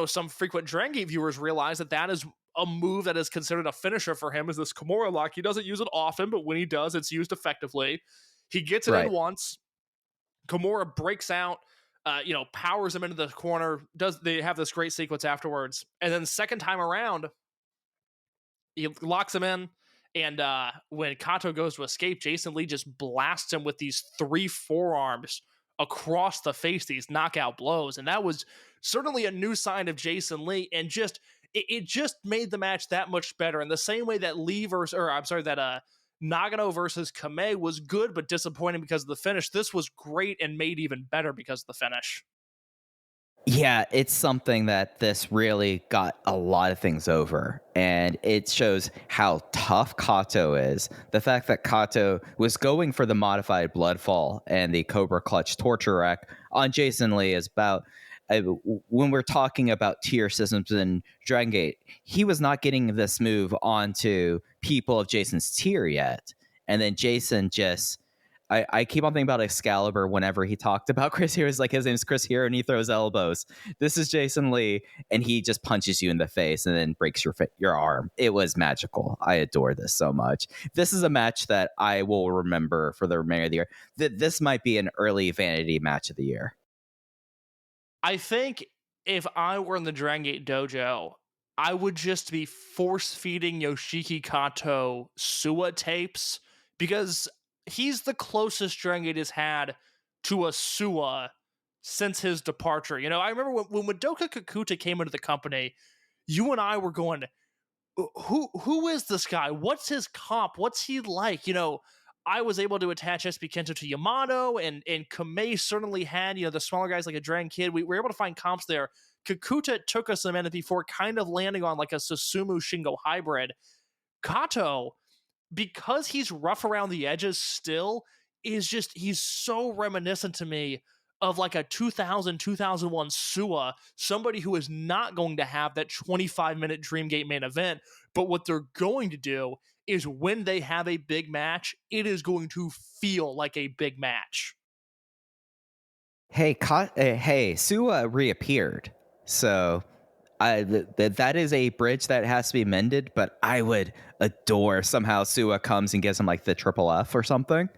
some frequent Dragongate viewers realize that is a move that is considered a finisher for him, is this Kimura lock. He doesn't use it often, but when he does, it's used effectively. He gets it in once. Kimura breaks out, powers him into the corner. They have this great sequence afterwards. And then second time around, he locks him in. And when Kato goes to escape, Jason Lee just blasts him with these 3 forearms across the face, these knockout blows. And that was certainly a new sign of Jason Lee. And it just made the match that much better. In the same way that Nagano versus Kamei was good but disappointing because of the finish, this was great and made even better because of the finish. Yeah, it's something that this really got a lot of things over, and it shows how tough Kato is. The fact that Kato was going for the modified bloodfall and the Cobra Clutch torture rack on Jason Lee is about, when we're talking about tier systems in Dragongate, he was not getting this move onto people of Jason's tier yet. And then Jason just... I keep on thinking about Excalibur whenever he talked about Chris Hero. Like, his name's Chris Hero and he throws elbows. This is Jason Lee, and he just punches you in the face and then breaks your arm. It was magical. I adore this so much. This is a match that I will remember for the remainder of the year. This might be an early Vanity match of the year. I think if I were in the Dragongate dojo, I would just be force-feeding Yoshiki Kato Suwa tapes, because he's the closest Dragongate has had to a Suwa since his departure. I remember when Madoka Kikuta came into the company, you and I were going, who is this guy? What's his comp? What's he like? I was able to attach SB Kento to Yamato, and Kamei certainly had, the smaller guys like a Dragon Kid. We were able to find comps there. Kikuta took us a minute before kind of landing on like a Susumu Shingo hybrid. Kato, because he's rough around the edges still, he's so reminiscent to me of like a 2001 Suwa, somebody who is not going to have that 25-minute Dreamgate main event, but what they're going to do is when they have a big match, it is going to feel like a big match. Hey, Suwa reappeared, so... that is a bridge that has to be mended, but I would adore somehow Suwa comes and gives him like the triple F or something.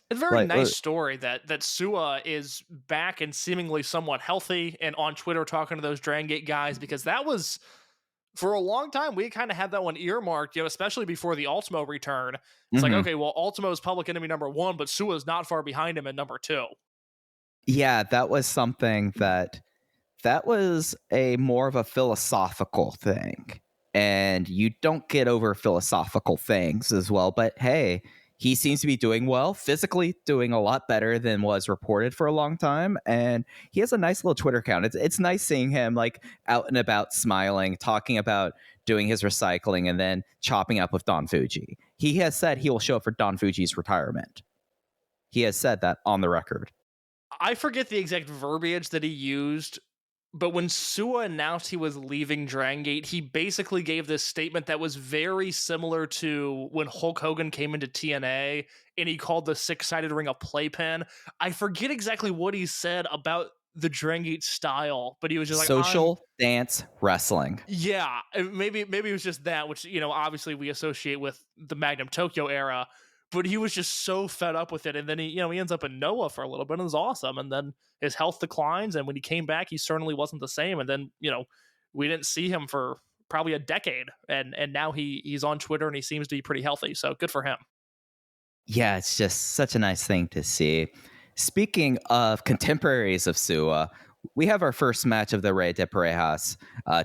It's a very nice story that Suwa is back and seemingly somewhat healthy and on Twitter talking to those Dragongate guys, because that was, for a long time, we kind of had that one earmarked, especially before the Ultimo return. It's like, okay, well, Ultimo is public enemy number 1, but Suwa's not far behind him at number 2. Yeah, that was something that was a more of a philosophical thing, and you don't get over philosophical things as well. But hey, he seems to be doing well, physically doing a lot better than was reported for a long time, and he has a nice little Twitter account. It's nice seeing him like out and about, smiling, talking about doing his recycling, and then chopping up with Don Fuji. He has said he will show up for Don Fuji's retirement. He has said that on the record. I forget the exact verbiage that he used, but when Suwa announced he was leaving Dragongate, he basically gave this statement that was very similar to when Hulk Hogan came into TNA and he called the 6-sided ring a playpen. I forget exactly what he said about the Dragongate style, but he was just like, social dance wrestling. Yeah, maybe it was just that, which, obviously we associate with the Magnum Tokyo era. But he was just so fed up with it, and then he ends up in Noah for a little bit, and it was awesome. And then his health declines, and when he came back, he certainly wasn't the same. And then we didn't see him for probably a decade, and now he's on Twitter and he seems to be pretty healthy. So good for him. Yeah, it's just such a nice thing to see. Speaking of contemporaries of Suwa, we have our first match of the Rey de Parejas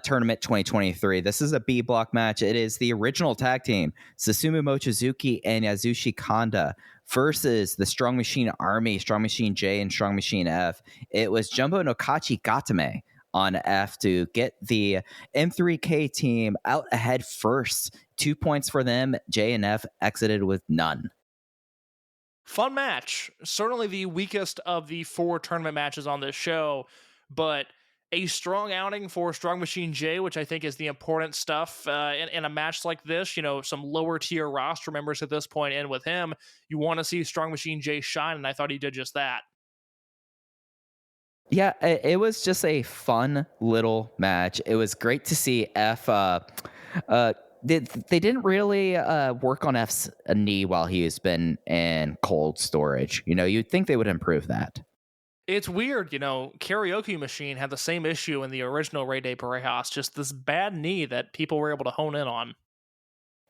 tournament 2023. This is a B block match. It is the original tag team, Susumu Mochizuki and Yasushi Kanda, versus the Strong Machine Army, Strong Machine J and Strong Machine F. It was Jumbo no Kachi Gatame on F to get the M3K team out ahead first. 2 points for them. J and F exited with none. Fun match. Certainly the weakest of the 4 tournament matches on this show, but a strong outing for Strong Machine J, which I think is the important stuff in a match like this. You know, some lower tier roster members at this point in with him. You want to see Strong Machine J shine, and I thought he did just that. Yeah, it was just a fun little match. It was great to see F. They didn't really work on F's knee while he's been in cold storage. You know, you'd think they would improve that. It's weird, you know, Karaoke Machine had the same issue in the original Rey de Parejas, just this bad knee that people were able to hone in on.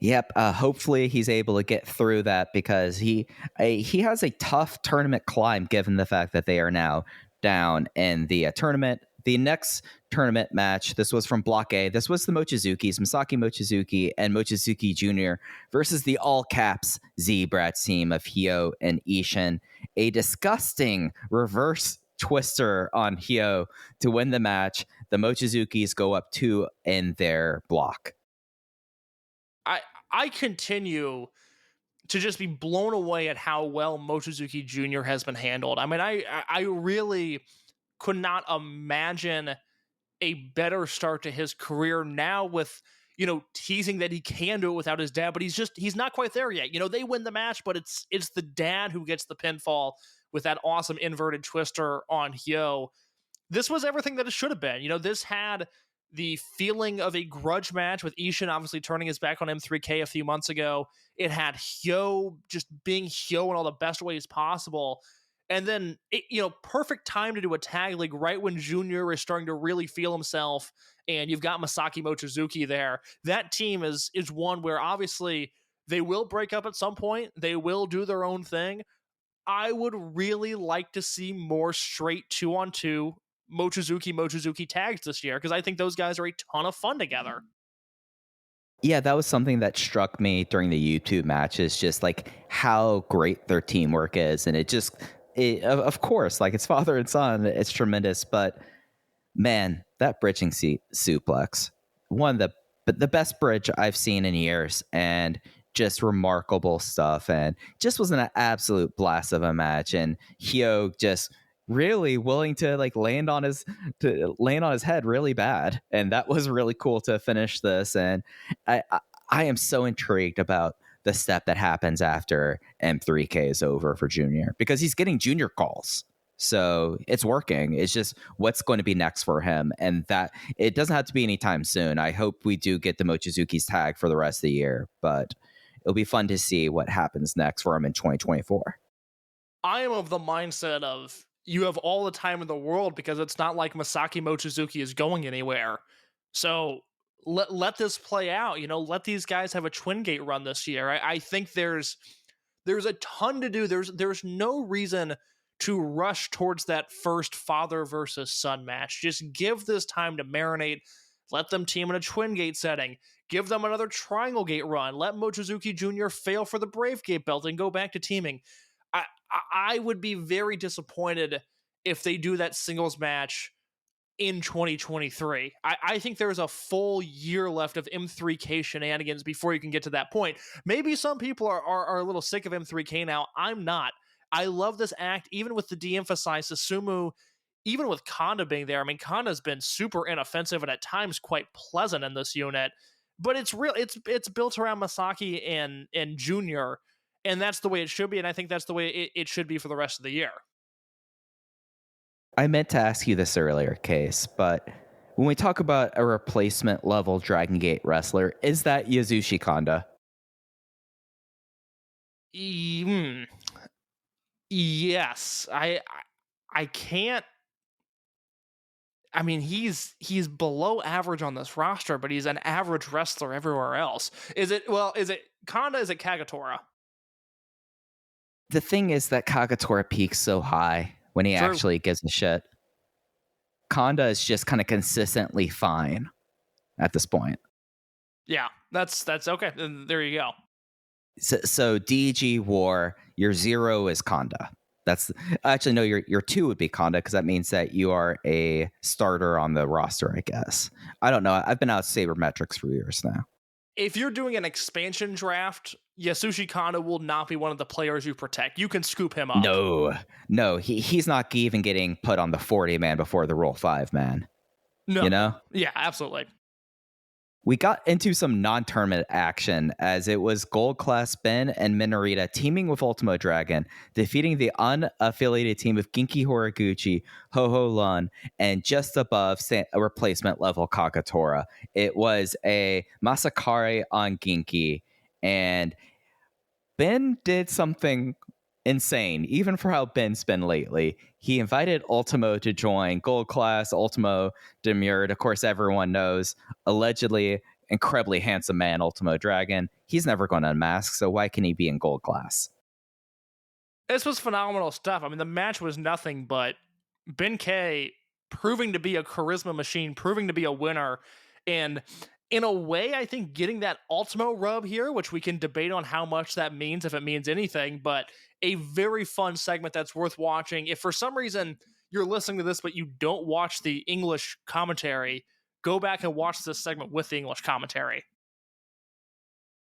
Yep. Hopefully he's able to get through that, because he has a tough tournament climb, given the fact that they are now down in the tournament. The next tournament match, this was from Block A. This was the Mochizukis, Masaki Mochizuki and Mochizuki Jr. versus the all-caps Z-Brat team of Hyo and Ishin. A disgusting reverse twister on Hyo to win the match. The Mochizukis go up 2 in their block. I continue to just be blown away at how well Mochizuki Jr. has been handled. I mean, I really could not imagine a better start to his career now, with, you know, teasing that he can do it without his dad, but he's not quite there yet. You know, they win the match, but it's the dad who gets the pinfall with that awesome inverted twister on Hyo. This was everything that it should have been. You know, this had the feeling of a grudge match, with Ishin obviously turning his back on M3K a few months ago. It had Hyo just being Hyo in all the best ways possible. And then, perfect time to do a tag league right when Junior is starting to really feel himself, and you've got Masaki Mochizuki there. That team is one where obviously they will break up at some point. They will do their own thing. I would really like to see more straight 2-on-2 Mochizuki tags this year, because I think those guys are a ton of fun together. Yeah, that was something that struck me during the YouTube matches, just like how great their teamwork is. And of course, like, it's father and son, it's tremendous. But man, that bridging suplex, one of the best bridge I've seen in years, and just remarkable stuff. And just was an absolute blast of a match. And Hyo just really willing to land on his head really bad, and that was really cool to finish this. And I am so intrigued about the step that happens after M3K is over for Junior, because he's getting Junior calls, so it's working. It's just what's going to be next for him, and that it doesn't have to be anytime soon. I hope we do get the Mochizuki's tag for the rest of the year, but it'll be fun to see what happens next for him in 2024. I am of the mindset of, you have all the time in the world, because it's not like Masaki Mochizuki is going anywhere. So let this play out. You know, let these guys have a Twin Gate run this year. I think there's a ton to do. There's no reason to rush towards that first father versus son match. Just give this time to marinate. Let them team in a Twin Gate setting. Give them another Triangle Gate run. Let Mochizuki Jr. fail for the Brave Gate belt and go back to teaming. I would be very disappointed if they do that singles match in 2023. I think there's a full year left of M3K shenanigans before you can get to that point. Maybe some people are a little sick of M3K now. I'm not. I love this act, even with the de-emphasized Susumu, even with Kanda being there. I mean, Kanda's been super inoffensive and at times quite pleasant in this unit, but it's built around Masaki and Junior. And that's the way it should be, and I think that's the way it should be for the rest of the year. I meant to ask you this earlier, Case, but when we talk about a replacement level Dragon Gate wrestler, is that Yasushi Kanda? Yes. I can't. I mean, he's below average on this roster, but he's an average wrestler everywhere else. Is it Kanda? Is it Kagetora? The thing is that Kagetora peaks so high when he True. actually gives a shit. Kanda is just kind of consistently fine at this point. Yeah, that's okay. There you go. So DG War, your 0 is Kanda. That's actually no, your 2 would be Kanda because that means that you are a starter on the roster, I guess. I don't know. I've been out of sabermetrics for years now. If you're doing an expansion draft, Yasushi Kanda will not be one of the players you protect. You can scoop him up. No, he's not even getting put on the 40 man before the roll 5 man. No, you know? Yeah, absolutely. We got into some non-tournament action as it was Gold Class Ben and Minorita teaming with Ultimo Dragon, defeating the unaffiliated team of Genki Horiguchi, Ho-Ho Lun, and just above a replacement level Kakatora. It was a Masakari on Genki, and Ben did something insane, even for how Ben's been lately. He invited Ultimo to join Gold Class. Ultimo demurred. Of course, everyone knows, allegedly incredibly handsome man, Ultimo Dragon. He's never going to unmask, so why can he be in Gold Class? This was phenomenal stuff. I mean, the match was nothing but Ben K proving to be a charisma machine, proving to be a winner, and in a way, I think getting that Ultimo rub here, which we can debate on how much that means, if it means anything, but a very fun segment that's worth watching. If for some reason you're listening to this, but you don't watch the English commentary, go back and watch this segment with the English commentary.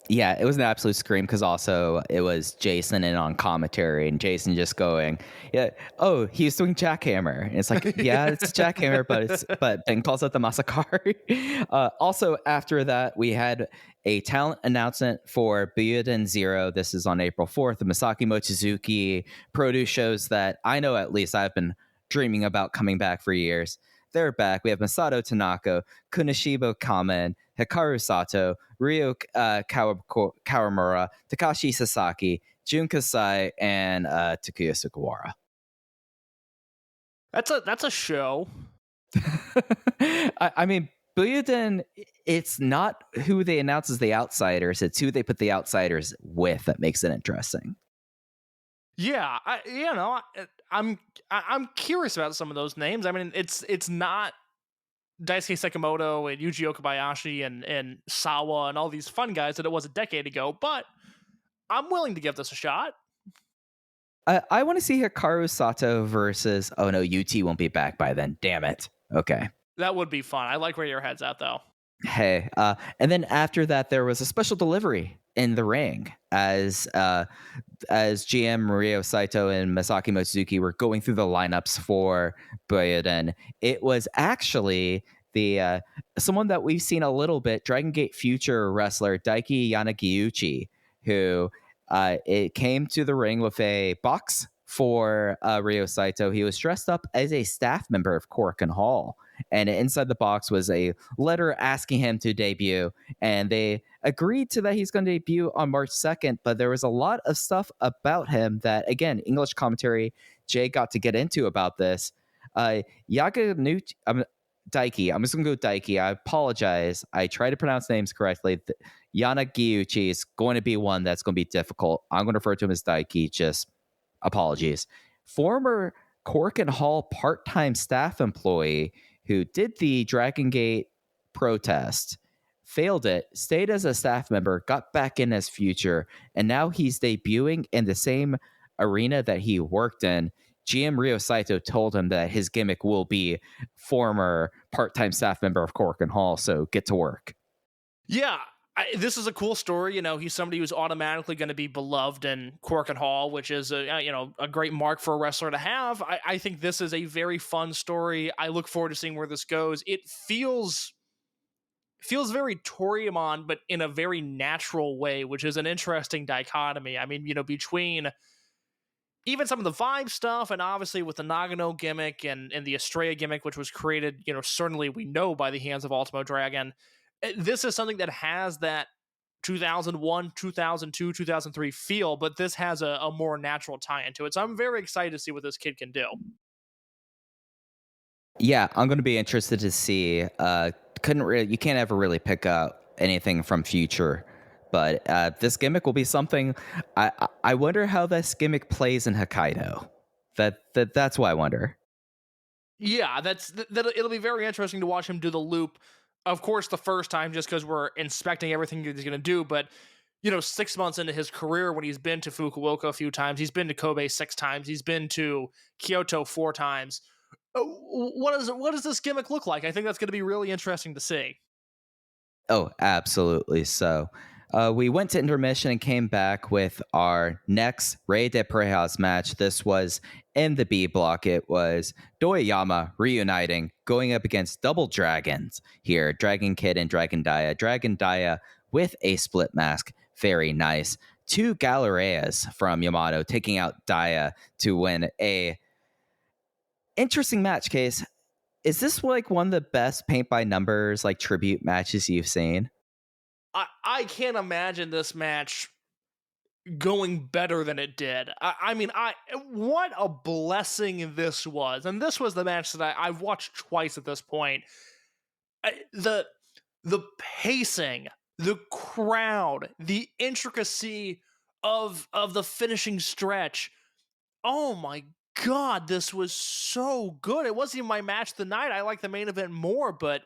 Yeah, it was an absolute scream because also it was Jason in on commentary and Jason just going, yeah, oh, he's doing jackhammer. And it's like, yeah, it's jackhammer, but Ben calls it the Masakari. Also, after that, we had a talent announcement for Buyuden Zero. This is on April 4th. The Masaki Mochizuki produce shows that I know at least I've been dreaming about coming back for years. They're back. We have Masato Tanaka, Kunishibo Kamen, Hikaru Sato, Ryo Kawamura, Takashi Sasaki, Jun Kasai, and Takuya Sugawara. That's a show. I mean, Buyuden, it's not who they announce as the outsiders. It's who they put the outsiders with that makes it interesting. Yeah, I'm curious about some of those names. I mean, it's not Daisuke Sekimoto and Yuji Okabayashi and Sawa and all these fun guys that it was a decade ago, but I'm willing to give this a shot. I want to see Hikaru Sato versus, oh no, UT won't be back by then. Damn it. Okay. That would be fun. I like where your head's at, though. Hey, and then after that, there was a special delivery in the ring as GM Ryo Saito and Masaki Mochizuki were going through the lineups for Buyuden. It was actually the someone that we've seen a little bit, Dragongate future wrestler Daiki Yanagiuchi, who it came to the ring with a box for Ryo Saito. He was dressed up as a staff member of Korakuen Hall. And inside the box was a letter asking him to debut. And they agreed to that he's going to debut on March 2nd. But there was a lot of stuff about him that, again, English commentary, Jay got to get into about this. Daiki, I'm just going to go Daiki. I apologize. I try to pronounce names correctly. Yanagiuchi is going to be one that's going to be difficult. I'm going to refer to him as Daiki. Just apologies. Former Korakuen Hall part-time staff employee who did the Dragongate protest, failed it, stayed as a staff member, got back in as future, and now he's debuting in the same arena that he worked in. GM Ryo Saito told him that his gimmick will be former part-time staff member of Korakuen Hall, so get to work. Yeah, this is a cool story. You know, he's somebody who's automatically going to be beloved in Korakuen Hall, which is a great mark for a wrestler to have. I think this is a very fun story. I look forward to seeing where this goes. It feels very Toryumon, but in a very natural way, which is an interesting dichotomy. I mean, between even some of the vibe stuff and obviously with the Nagano gimmick and the Estrella gimmick, which was created, certainly we know by the hands of Ultimo Dragon. This is something that has that 2001, 2002, 2003 feel, but this has a more natural tie into it. So I'm very excited to see what this kid can do. Yeah, I'm going to be interested to see. You can't ever really pick up anything from Future, but this gimmick will be something. I wonder how this gimmick plays in Hokkaido. That's why I wonder. Yeah, it'll be very interesting to watch him do the loop. Of course, the first time, just because we're inspecting everything he's going to do, but 6 months into his career, when he's been to Fukuoka a few times, he's been to Kobe 6 times, he's been to Kyoto 4 times. What does this gimmick look like? I think that's going to be really interesting to see. Oh, absolutely. So we went to intermission and came back with our next Rey de Parejas match. This was in the B block. It was DoiYAMA reuniting, going up against Double Dragons here. Dragon Kid and Dragon Dia. Dragon Dia with a split mask. Very nice. Two Galereas from Yamato taking out Dia to win a interesting match. Case. Is this like one of the best paint by numbers like tribute matches you've seen? I can't imagine this match going better than it did. I mean, what a blessing this was. And this was the match that I've watched twice at this point. The pacing, the crowd, the intricacy of the finishing stretch. Oh my god, this was so good. It wasn't even my match of the night. I like the main event more, but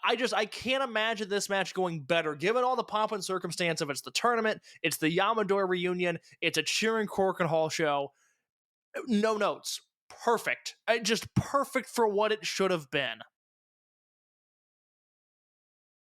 I can't imagine this match going better, given all the pomp and circumstance of it's the tournament, it's the Yamadoi reunion, it's a cheering Korakuen Hall show. No notes. Perfect. Just perfect for what it should have been.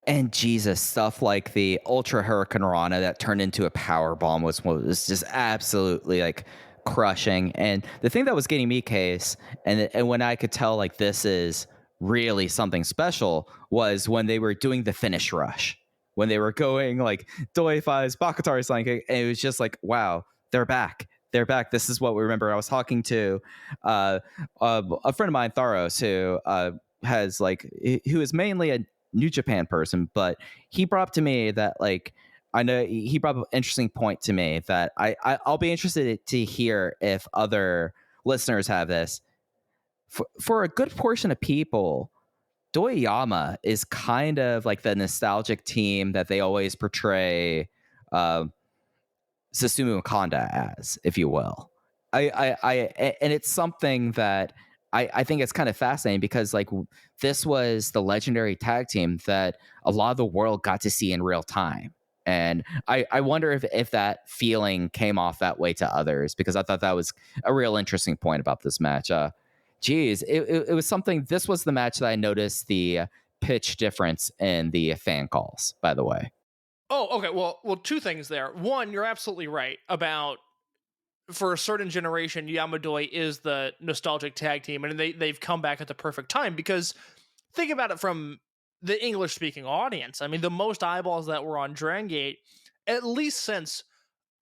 And Jesus, stuff like the Ultra Hurricane Rana that turned into a power bomb was just absolutely like crushing. And the thing that was getting me, Case, and when I could tell like this is really something special, was when they were doing the finish rush, when they were going like Doi Fives, Bakatari Slime Kick, and it was just like, wow, they're back. They're back. This is what we remember. I was talking to a friend of mine, Tharos, who has like, who is mainly a New Japan person, but he brought up to me that like, I know he brought up an interesting point to me that I'll be interested to hear if other listeners have this. For a good portion of people, DoiYAMA is kind of like the nostalgic team that they always portray Susumu Kanda as, if you will. And it's something that I think it's kind of fascinating because like this was the legendary tag team that a lot of the world got to see in real time. And I wonder if that feeling came off that way to others, because I thought that was a real interesting point about this match. It was something. This was the match that I noticed the pitch difference in the fan calls, by the way. Oh, okay. Well, two things there. One, you're absolutely right about, for a certain generation, Yamadoi is the nostalgic tag team, and they've come back at the perfect time, because think about it from the English-speaking audience. I mean, the most eyeballs that were on Dragongate, at least since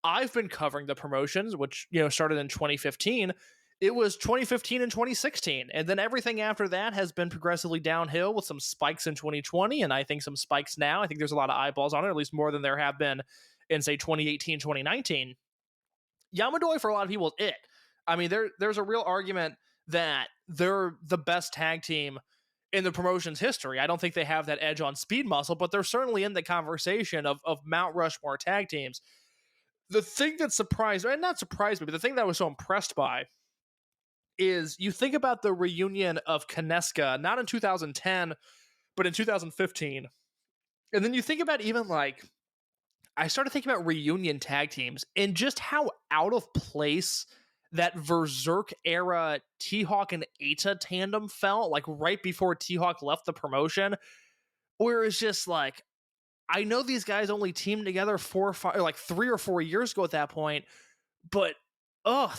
I've been covering the promotions, which started in 2015, it was 2015 and 2016, and then everything after that has been progressively downhill, with some spikes in 2020, and I think some spikes now. I think there's a lot of eyeballs on it, at least more than there have been in, say, 2018, 2019. Yamadoi, for a lot of people, is it. I mean, there's a real argument that they're the best tag team in the promotion's history. I don't think they have that edge on Speed Muscle, but they're certainly in the conversation of Mount Rushmore tag teams. The thing that surprised, and not surprised me, but the thing that I was so impressed by is you think about the reunion of Kineska, not in 2010, but in 2015. And then you think about even like, I started thinking about reunion tag teams and just how out of place that Berserk era T-Hawk and Eita tandem felt, like right before T-Hawk left the promotion, where it's just like, I know these guys only teamed together 3 or 4 years ago at that point, but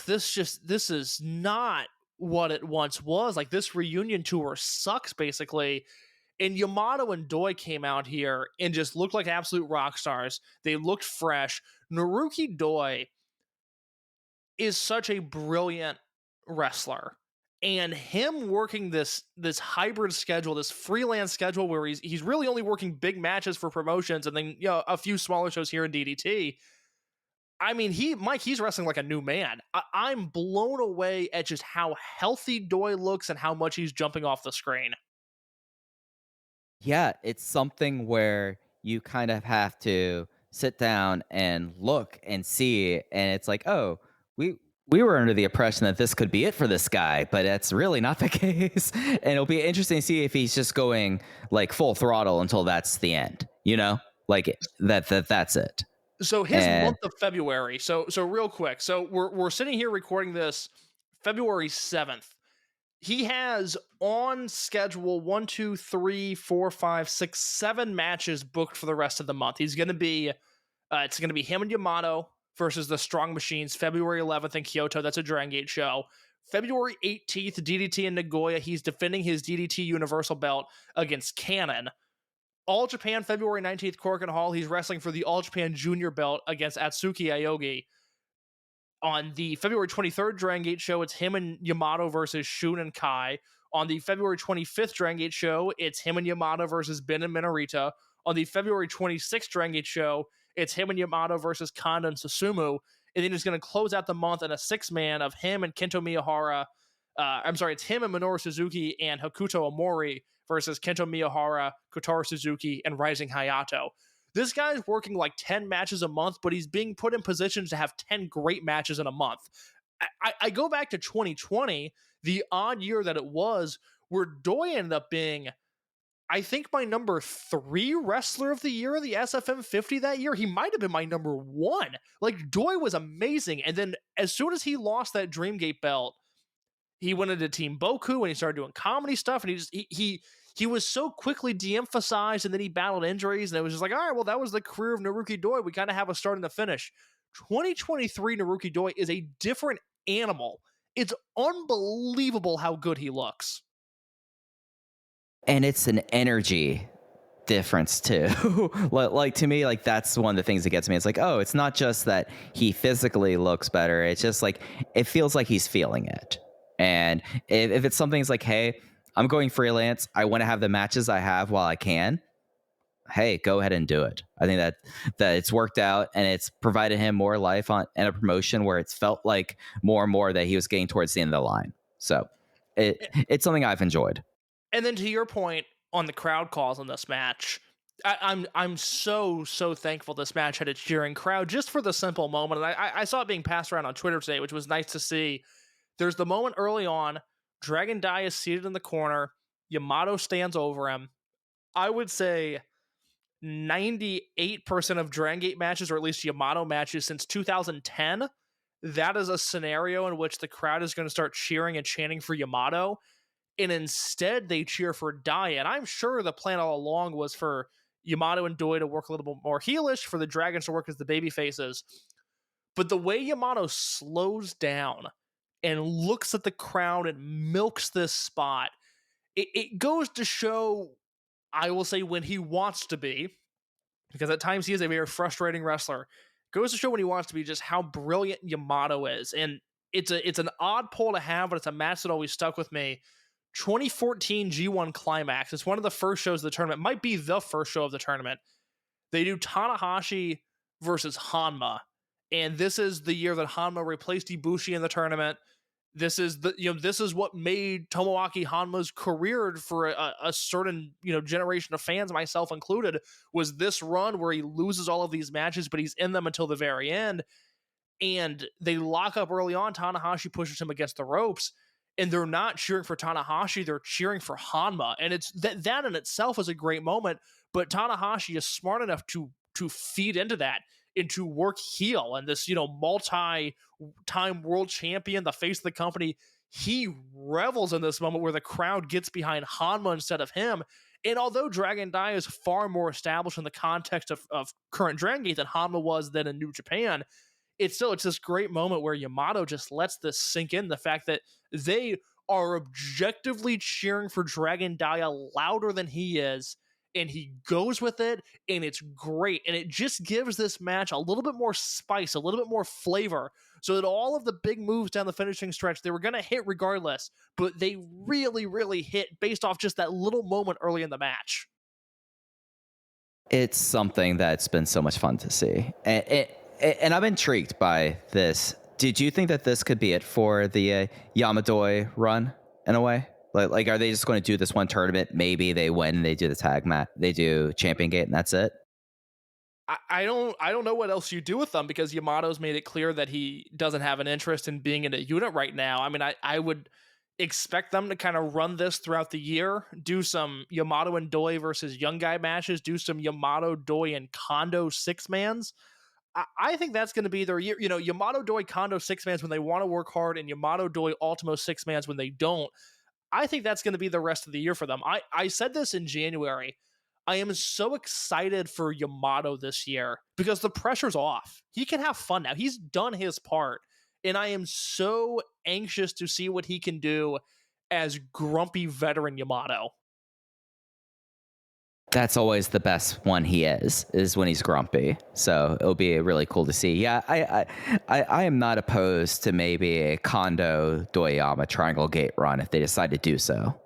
this is not what it once was. Like, this reunion tour sucks, basically. And Yamato and Doi came out here and just looked like absolute rock stars. They looked fresh. Naruki Doi is such a brilliant wrestler. And him working this hybrid schedule, this freelance schedule where he's really only working big matches for promotions and then a few smaller shows here in DDT. I mean, he's wrestling like a new man. I'm blown away at just how healthy Doi looks and how much he's jumping off the screen. Yeah, it's something where you kind of have to sit down and look and see, and it's like, oh, We were under the impression that this could be it for this guy, but that's really not the case. And it'll be interesting to see if he's just going like full throttle until that's the end, like that's it. So his And month of February. So real quick. So we're sitting here recording this February 7th. He has on schedule 1, 2, 3, 4, 5, 6, 7 matches booked for the rest of the month. He's going to be it's going to be him and Yamato versus the Strong Machines, February 11th in Kyoto. That's a Dragongate show. February 18th, DDT in Nagoya. He's defending his DDT Universal belt against Cannon. All Japan, February 19th, Korakuen Hall. He's wrestling for the All Japan Junior belt against Atsuki Aogi. On the February 23rd Dragongate show, it's him and Yamato versus Shun and Kai. On the February 25th Dragongate show, it's him and Yamato versus Ben and Minorita. On the February 26th Dragongate show, it's him and Yamato versus Kanda and Susumu. And then he's going to close out the month in a 6-man of him and Kento Miyahara. It's him and Minoru Suzuki and Hokuto Omori versus Kento Miyahara, Kotaro Suzuki, and Rising Hayato. This guy's working like 10 matches a month, but he's being put in positions to have 10 great matches in a month. I go back to 2020, the odd year that it was, where Doi ended up being, I think, my number 3 wrestler of the year in the SFM 50 that year. He might have been my number 1. Like, Doi was amazing. And then as soon as he lost that Dreamgate belt, he went into Team Boku and he started doing comedy stuff. And he was so quickly de-emphasized, and then he battled injuries. And it was just like, all right, well, that was the career of Naruki Doi. We kind of have a start and a finish. 2023 Naruki Doi is a different animal. It's unbelievable how good he looks. And it's an energy difference too. Like to me, like that's one of the things that gets me. It's like, oh, it's not just that he physically looks better. It's just like, it feels like he's feeling it. And if it's something that's like, hey, I'm going freelance, I want to have the matches I have while I can, hey, go ahead and do it. I think that it's worked out, and it's provided him more life on and a promotion where it's felt like more and more that he was getting towards the end of the line. So it's something I've enjoyed. And then to your point on the crowd calls on this match, I'm so thankful this match had a cheering crowd just for the simple moment. And I saw it being passed around on Twitter today, which was nice to see. There's the moment early on, Dragon Dai is seated in the corner, Yamato stands over him. I would say 98% of Dragongate matches, or at least Yamato matches since 2010, that is a scenario in which the crowd is going to start cheering and chanting for Yamato, and instead they cheer for Dai. And I'm sure the plan all along was for Yamato and Doi to work a little bit more heelish, for the Dragons to work as the baby faces. But the way Yamato slows down and looks at the crowd and milks this spot, it goes to show, I will say, when he wants to be, because at times he is a very frustrating wrestler, goes to show when he wants to be just how brilliant Yamato is. And it's an odd poll to have, but it's a match that always stuck with me. 2014 G1 Climax. It's one of the first shows of the tournament. Might be the first show of the tournament. They do Tanahashi versus Hanma. And this is the year that Hanma replaced Ibushi in the tournament. This is this is what made Tomoaki Hanma's career for a certain generation of fans, myself included, was this run where he loses all of these matches, but he's in them until the very end. And they lock up early on. Tanahashi pushes him against the ropes, and they're not cheering for Tanahashi, they're cheering for Hanma. And it's that in itself is a great moment, but Tanahashi is smart enough to feed into that, into work heel, and this multi-time world champion, the face of the company, he revels in this moment where the crowd gets behind Hanma instead of him. And although Dragon Dai is far more established in the context of current Dragon Gate than Hanma was then in New Japan, it's this great moment where Yamato just lets this sink in, the fact that they are objectively cheering for Dragon Dai louder than he is, and he goes with it, and it's great. And it just gives this match a little bit more spice, a little bit more flavor, so that all of the big moves down the finishing stretch, they were going to hit regardless, but they really, really hit based off just that little moment early in the match. It's something that's been so much fun to see. And I'm intrigued by this. Did you think that this could be it for the Yamadoi run in a way? Like, are they just going to do this one tournament? Maybe they win, they do the tag match, they do Champion Gate, and that's it? I don't know what else you do with them, because Yamato's made it clear that he doesn't have an interest in being in a unit right now. I mean, I would expect them to kind of run this throughout the year, do some Yamato and Doi versus young guy matches, do some Yamato, Doi, and Kondo six-mans. I think that's going to be their year. Yamato, Doi, Kondo six-mans when they want to work hard, and Yamato, Doi, Ultimo six-mans when they don't. I think that's going to be the rest of the year for them. I said this in January. I am so excited for Yamato this year because the pressure's off. He can have fun now. He's done his part. And I am so anxious to see what he can do as grumpy veteran Yamato. That's always the best one he is when he's grumpy. So it'll be really cool to see. Yeah, I am not opposed to maybe a Kondo DoiYAMA Triangle Gate run if they decide to do so.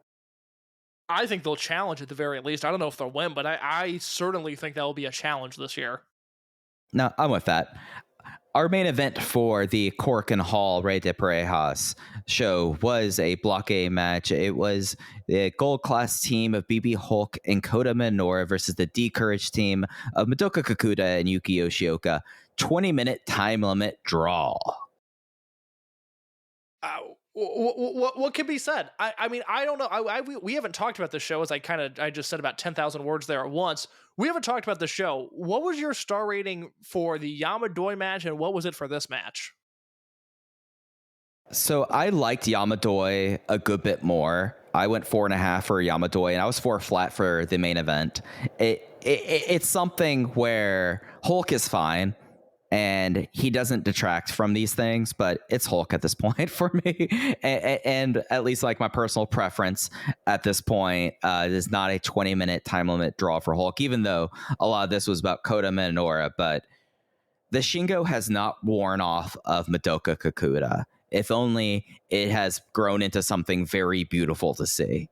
I think they'll challenge at the very least. I don't know if they'll win, but I certainly think that will be a challenge this year. No, I'm with that. Our main event for the Korakuen Hall Rey de Parejas show was a Block A match. It was the gold class team of BB Hulk and Kota Minoura versus the D Courage team of Madoka Kikuta and Yuki Yoshioka. 20-minute time limit draw. What can be said? I mean, I don't know. We haven't talked about the show, as I just said about 10,000 words there at once. We haven't talked about the show. What was your star rating for the Yama Doi match, and what was it for this match? So I liked Yama Doi a good bit more. I went 4.5 for Yama Doi, and I was 4 flat for the main event. It's something where Hulk is fine, and he doesn't detract from these things, but it's Hulk at this point for me. And at least like my personal preference at this point is not a 20-minute time limit draw for Hulk, even though a lot of this was about Kota Minoura. But the Shingo has not worn off of Madoka Kikuta. If only it has grown into something very beautiful to see.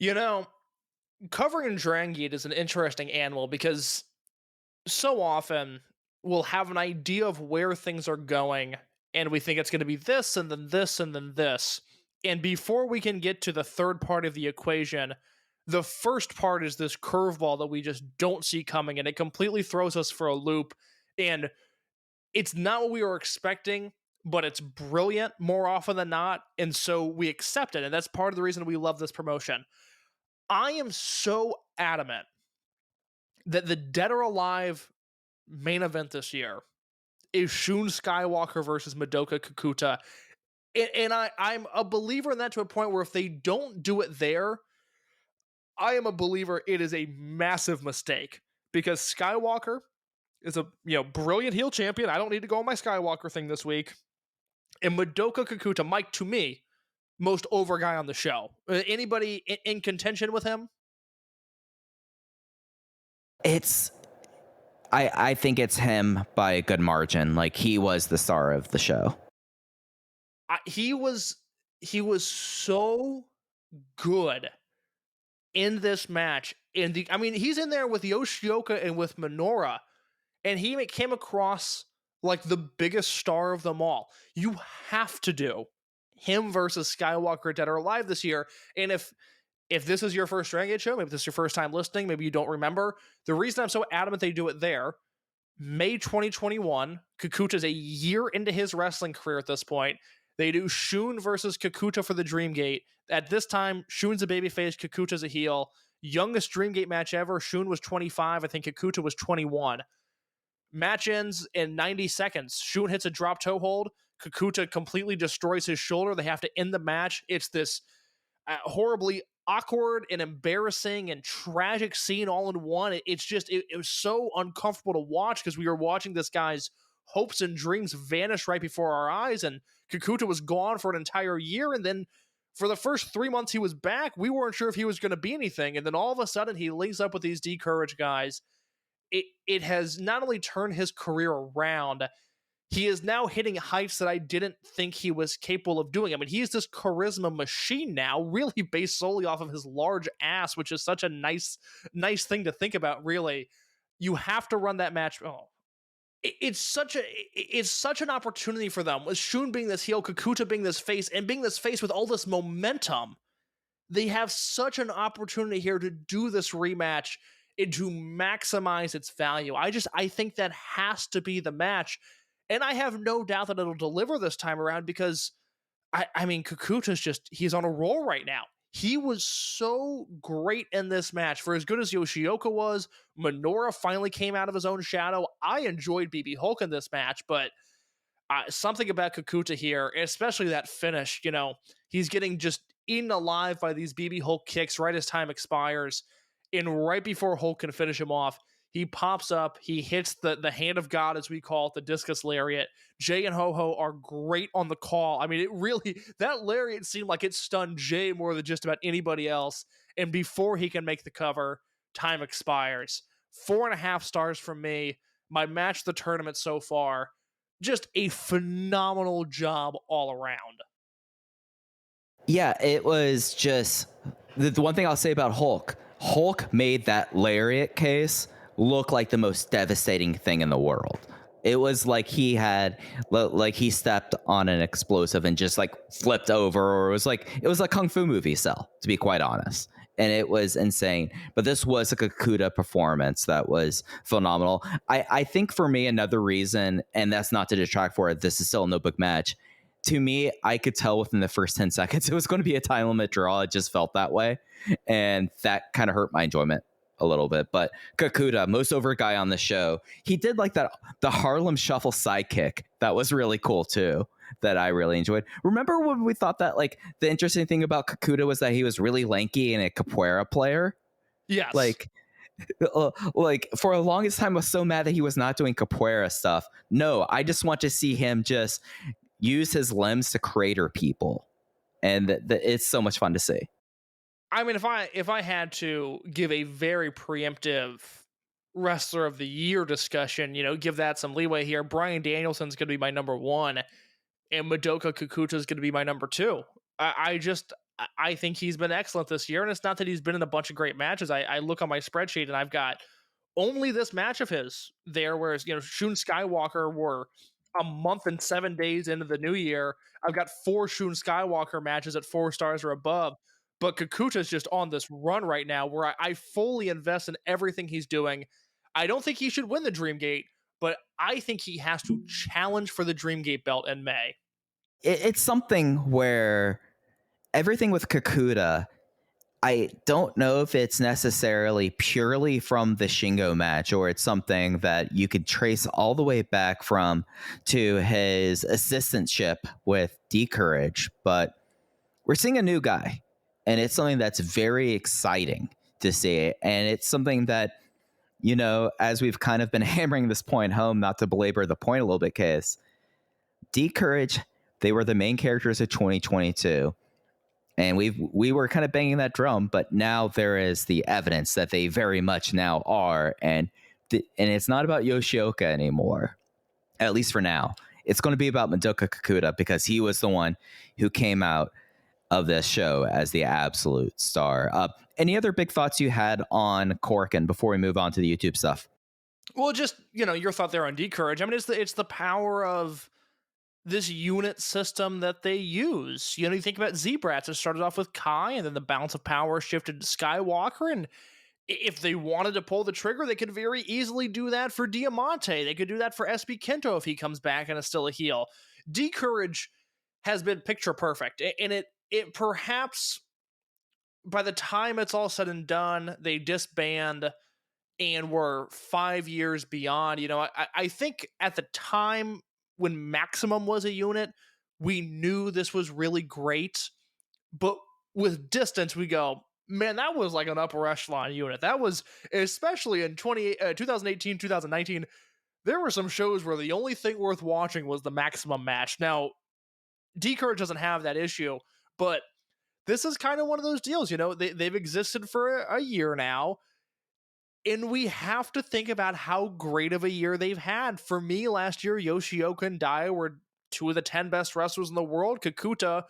Covering Dragongate is an interesting animal because so often we'll have an idea of where things are going, and we think it's going to be this, and then this, and then this. And before we can get to the third part of the equation, the first part is this curveball that we just don't see coming, and it completely throws us for a loop. And it's not what we were expecting, but it's brilliant more often than not, and so we accept it, and that's part of the reason we love this promotion. I am so adamant that the Dead or Alive main event this year is Shun Skywalker versus Madoka Kikuta. And I'm a believer in that to a point where if they don't do it there, I am a believer it is a massive mistake. Because Skywalker is a brilliant heel champion. I don't need to go on my Skywalker thing this week. And Madoka Kikuta, Mike, to me, most over guy on the show. Anybody in contention with him? I think it's him by a good margin. Like, he was the star of the show. He was so good in this match. He's in there with Yoshioka and with Minoura, and he came across like the biggest star of them all. You have to do him versus Skywalker Dead or Alive this year. And if this is your first Dragongate show, maybe this is your first time listening, maybe you don't remember, the reason I'm so adamant they do it there, May 2021, Kikuta's a year into his wrestling career at this point. They do Shun versus Kikuta for the Dreamgate. At this time, Shun's a babyface, Kikuta's a heel. Youngest Dreamgate match ever, Shun was 25, I think Kikuta was 21. Match ends in 90 seconds. Shun hits a drop toe hold. Kikuta completely destroys his shoulder. They have to end the match. It's this horribly awkward and embarrassing and tragic scene all in one. It was so uncomfortable to watch because we were watching this guy's hopes and dreams vanish right before our eyes, and Kikuta was gone for an entire year, and then for the first 3 months he was back, we weren't sure if he was going to be anything, and then all of a sudden he links up with these D-Courage guys. It has not only turned his career around, he is now hitting heights that I didn't think he was capable of doing. I mean, he's this charisma machine now, really based solely off of his large ass, which is such a nice thing to think about, really. You have to run that match. It's such an opportunity for them, with Shun being this heel, Kikuta being this face, and being this face with all this momentum. They have such an opportunity here to do this rematch. and to maximize its value. I think that has to be the match. And I have no doubt that it'll deliver this time around because I mean, Kikuta's he's on a roll right now. He was so great in this match. For as good as Yoshioka was, Minoura finally came out of his own shadow. I enjoyed BB Hulk in this match, but something about Kikuta here, especially that finish, he's getting just eaten alive by these BB Hulk kicks right as time expires. And right before Hulk can finish him off, he pops up, he hits the hand of God, as we call it, the discus lariat. Jay and Ho-Ho are great on the call. I mean, it really, that lariat seemed like it stunned Jay more than just about anybody else. And before he can make the cover, time expires. 4.5 stars from me. My match of the tournament so far. Just a phenomenal job all around. Yeah, it was just the one thing I'll say about Hulk made that lariat case look like the most devastating thing in the world. It was like he stepped on an explosive and just like flipped over, or it was like Kung Fu movie cell, to be quite honest. And it was insane. But this was a Kikuta performance that was phenomenal. I think for me, another reason, and that's not to detract for it, this is still a notebook match. To me, I could tell within the first 10 seconds it was going to be a time limit draw. It just felt that way. And that kind of hurt my enjoyment a little bit. But Kikuta, most over guy on the show, he did like the Harlem Shuffle sidekick. That was really cool too, that I really enjoyed. Remember when we thought that like the interesting thing about Kikuta was that he was really lanky and a capoeira player? Yes. Like for the longest time I was so mad that he was not doing capoeira stuff. No, I just want to see him just use his limbs to crater people. And it's so much fun to see. I mean, if I had to give a very preemptive wrestler of the year discussion, give that some leeway here, Bryan Danielson's going to be my number 1, and Madoka Kikuta is going to be my number 2. I think he's been excellent this year, and it's not that he's been in a bunch of great matches. I look on my spreadsheet, and I've got only this match of his there, whereas, Shun Skywalker were a month and 7 days into the new year. I've got 4 Shun Skywalker matches at 4 stars or above. But Kikuta's just on this run right now where I fully invest in everything he's doing. I don't think he should win the Dreamgate, but I think he has to challenge for the Dreamgate belt in May. It's something where everything with Kikuta, I don't know if it's necessarily purely from the Shingo match, or it's something that you could trace all the way back to his assistantship with D-Courage. But we're seeing a new guy. And it's something that's very exciting to see. And it's something that, as we've kind of been hammering this point home, not to belabor the point a little bit, Case, D-Courage, they were the main characters of 2022. And we were kind of banging that drum, but now there is the evidence that they very much now are. And it's not about Yoshioka anymore, at least for now. It's going to be about Madoka Kikuta, because he was the one who came out of this show as the absolute star. Any other big thoughts you had on Korakuen before we move on to the YouTube stuff? Well, just, your thought there on D-Courage. I mean, it's the power of this unit system that they use. You think about Z-Brats. It started off with Kai, and then the balance of power shifted to Skywalker. And if they wanted to pull the trigger, they could very easily do that for Diamante. They could do that for SB Kento if he comes back and is still a heel. D-Courage has been picture perfect. And it perhaps, by the time it's all said and done, they disband and were 5 years beyond. I think at the time when Maximum was a unit, we knew this was really great. But with distance, we go, man, that was like an upper echelon unit. That was, especially in 2018, 2019, there were some shows where the only thing worth watching was the Maximum match. Now, D-Courage doesn't have that issue, but this is kind of one of those deals, they've existed for a year now, and we have to think about how great of a year they've had. For me, last year, Yoshioka and Dai were 2 of the 10 best wrestlers in the world. Kikuta,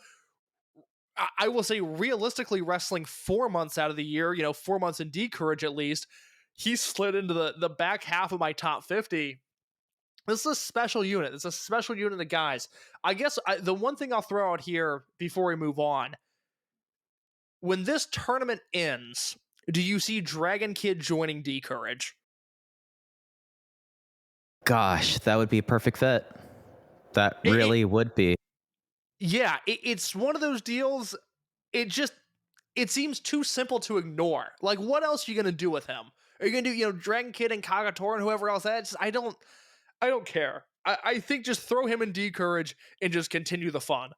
I will say, realistically wrestling 4 months out of the year, 4 months in D-Courage at least, he slid into the back half of my top 50. This is a special unit. It's a special unit of guys. I guess the one thing I'll throw out here before we move on, when this tournament ends, do you see Dragon Kid joining D Courage? Gosh, that would be a perfect fit. That really would be. Yeah, it's one of those deals. It seems too simple to ignore. Like, what else are you gonna do with him? Are you gonna do Dragon Kid and Kagatora and whoever else? I don't care. I think just throw him in D Courage and just continue the fun.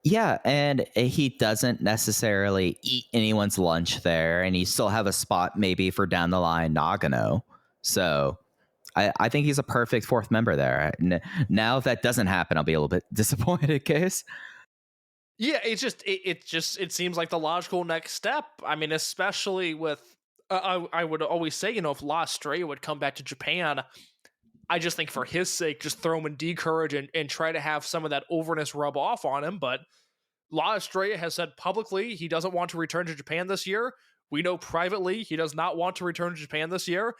Yeah, and he doesn't necessarily eat anyone's lunch there, and you still have a spot maybe for down the line Nagano. So I think he's a perfect fourth member there. Now, if that doesn't happen, I'll be a little bit disappointed, Case. Yeah, it seems like the logical next step. I mean, especially with I would always say, if La Estrella would come back to Japan, I just think for his sake, just throw him in D Courage and try to have some of that overness rub off on him. But La Estrella has said publicly he doesn't want to return to Japan this year. We know privately he does not want to return to Japan this year.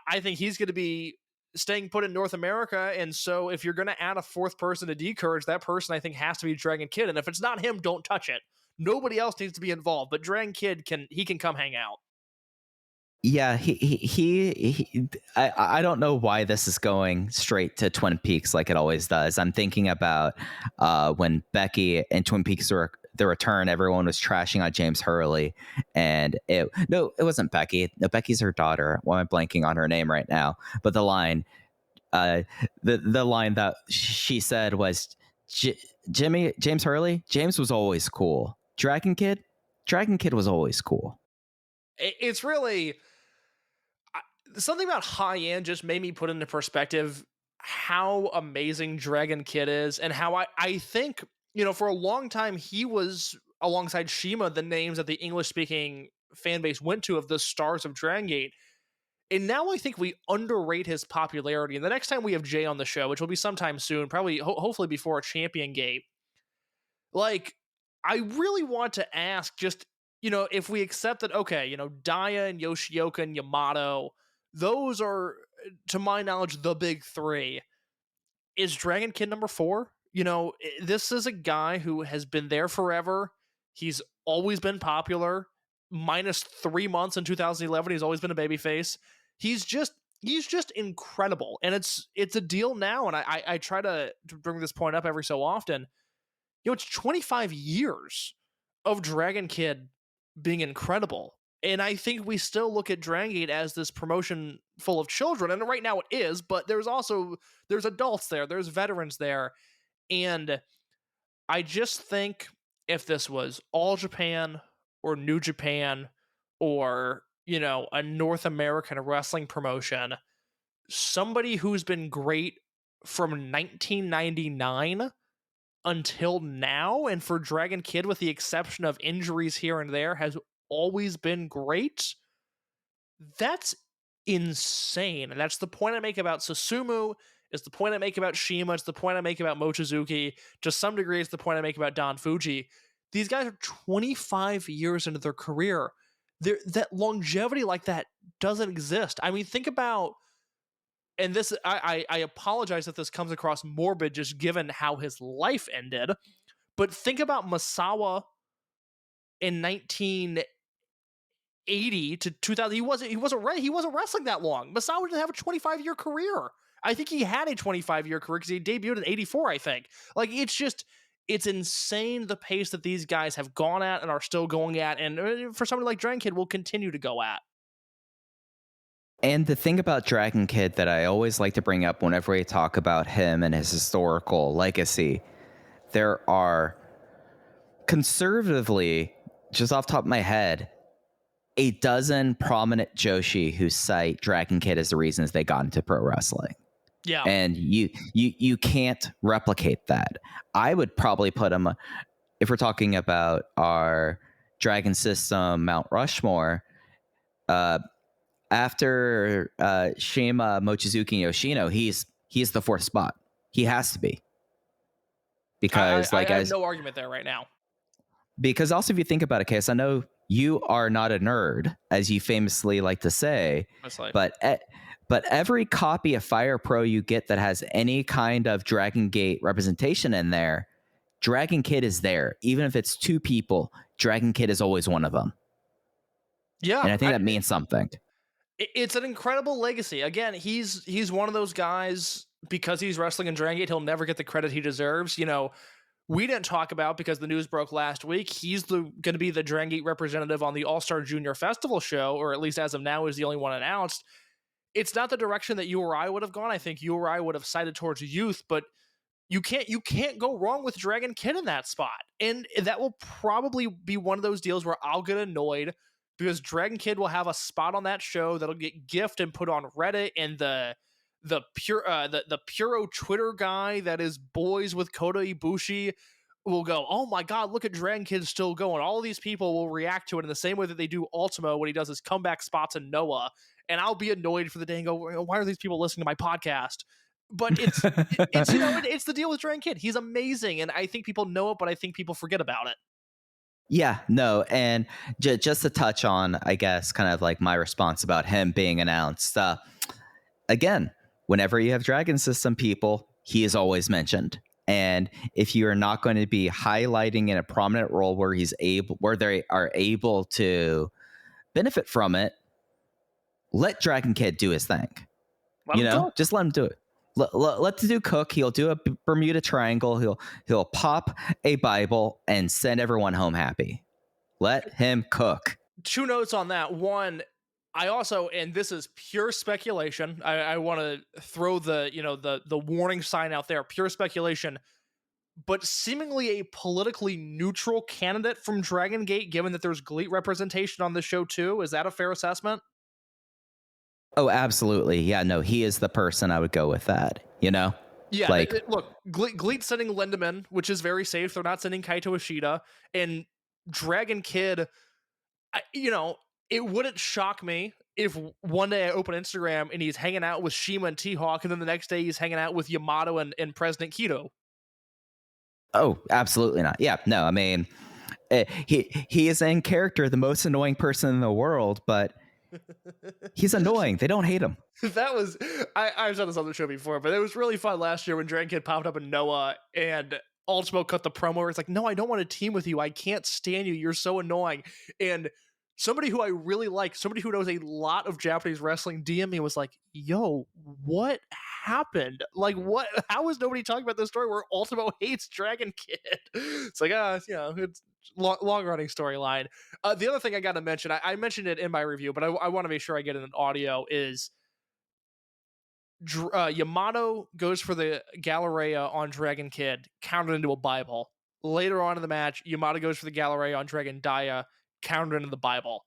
I think he's going to be staying put in North America. And so if you're going to add a fourth person to D Courage, that person I think has to be Dragon Kid. And if it's not him, don't touch it. Nobody else needs to be involved, but Dragon Kid can come hang out. Yeah, I don't know why this is going straight to Twin Peaks like it always does. I'm thinking about when Becky and Twin Peaks were the return, everyone was trashing on James Hurley, and it wasn't Becky. No, Becky's her daughter. Why am I blanking on her name right now? But the line, the line that she said was, James Hurley, James was always cool. Dragon Kid was always cool. It's really something about high end just made me put into perspective how amazing Dragon Kid is, and how I think, for a long time he was, alongside Shima, the names that the English speaking fan base went to of the stars of Dragongate. And now I think we underrate his popularity. And the next time we have Jay on the show, which will be sometime soon, probably hopefully before Champion Gate, like, I really want to ask, just, if we accept that, okay, Daya and Yoshioka and Yamato, those are, to my knowledge, the big three. Is Dragon Kid number 4? This is a guy who has been there forever. He's always been popular. Minus 3 months in 2011, he's always been a babyface. He's just incredible. And it's a deal now, and I try to bring this point up every so often. It's 25 years of Dragon Kid being incredible. And I think we still look at Dragongate as this promotion full of children. And right now it is, but there's adults there, there's veterans there. And I just think if this was All Japan or New Japan or, a North American wrestling promotion, somebody who's been great from 1999 until now, and for Dragon Kid, with the exception of injuries here and there, has always been great. That's insane. And that's the point I make about Susumu. It's the point I make about Shima. It's the point I make about Mochizuki. To some degree, it's the point I make about Don Fuji. These guys are 25 years into their career. That longevity like that doesn't exist. I mean, think about, and this, I apologize if this comes across morbid, just given how his life ended, but think about Masawa in 1980 to 2000. He wasn't wrestling that long. Masawa didn't have a 25-year career. I think he had a 25-year career because he debuted in 84, I think. Like, it's insane the pace that these guys have gone at and are still going at, and for somebody like Dragon Kid will continue to go at. And the thing about Dragon Kid that I always like to bring up whenever we talk about him and his historical legacy, there are, conservatively, just off the top of my head, a dozen prominent Joshi who cite Dragon Kid as the reasons they got into pro wrestling. Yeah. And you can't replicate that. I would probably put him, if we're talking about our Dragon System Mount Rushmore, after Shima, Mochizuki, and Yoshino, he's the fourth spot. He has to be. Because I have no argument there right now. Because also, if you think about it, Case, I know you are not a nerd, as you famously like to say, but every copy of Fire Pro you get that has any kind of Dragon Gate representation in there, Dragon Kid is there. Even if it's two people, Dragon Kid is always one of them. Yeah, And I think that means something. it's an incredible legacy. Again, he's one of those guys, because he's wrestling in Dragon Gate, he'll never get the credit he deserves. We didn't talk about, because the news broke last week, he's going to be the Dragon Gate representative on the All-Star Junior Festival show, or at least as of now is the only one announced. It's not the direction that you or I would have gone. I think you or I would have sided towards youth, but you can't go wrong with Dragon Kid in that spot. And that will probably be one of those deals where I'll get annoyed, because Dragon Kid will have a spot on that show that'll get gifted and put on Reddit, and the Puro Twitter guy that is boys with Kota Ibushi will go, "Oh my god, look at Dragon Kid still going." All of these people will react to it in the same way that they do Ultimo when he does his comeback spots in Noah, and I'll be annoyed for the day and go, "Why are these people listening to my podcast?" But it's it's the deal with Dragon Kid. He's amazing, and I think people know it, but I think people forget about it. Yeah, no, and just to touch on, I guess, kind of like my response about him being announced. Again, whenever you have Dragon System people, he is always mentioned. And if you are not going to be highlighting in a prominent role where they are able to benefit from it, let Dragon Kid do his thing. Just let him do it. Let the dude cook. He'll do a Bermuda Triangle. He'll pop a Bible and send everyone home happy. Let him cook. 2 notes on that. One, I also, and this is pure speculation, I want to throw the warning sign out there. Pure speculation, but seemingly a politically neutral candidate from Dragon Gate, given that there's GLEAT representation on the show too. Is that a fair assessment? Oh, absolutely. Yeah, no, he is the person I would go with that, Yeah, look, GLEAT sending Lindemann, which is very safe. They're not sending Kaito Ishida. And Dragon Kid, it wouldn't shock me if one day I open Instagram and he's hanging out with Shima and T-Hawk, and then the next day he's hanging out with Yamato and President Kido. Oh, absolutely not. Yeah, no, I mean, he is in character the most annoying person in the world, but he's annoying. They don't hate him. That was, I've said this on the show before, but it was really fun last year when Dragon Kid popped up in Noah and Ultimo cut the promo where it's like, "No, I don't want to team with you. I can't stand you. You're so annoying." And somebody who I really like, somebody who knows a lot of Japanese wrestling, DM me, was like, "Yo, what happened? Like, what? How is nobody talking about this story where Ultimo hates Dragon Kid?" It's like, it's long running storyline. The other thing I got to mention, I mentioned it in my review, but I want to make sure I get it in audio, is Yamato goes for the Galleria on Dragon Kid, countered into a Bible. Later on in the match, Yamato goes for the Galleria on Dragon Daya, countered into the Bible.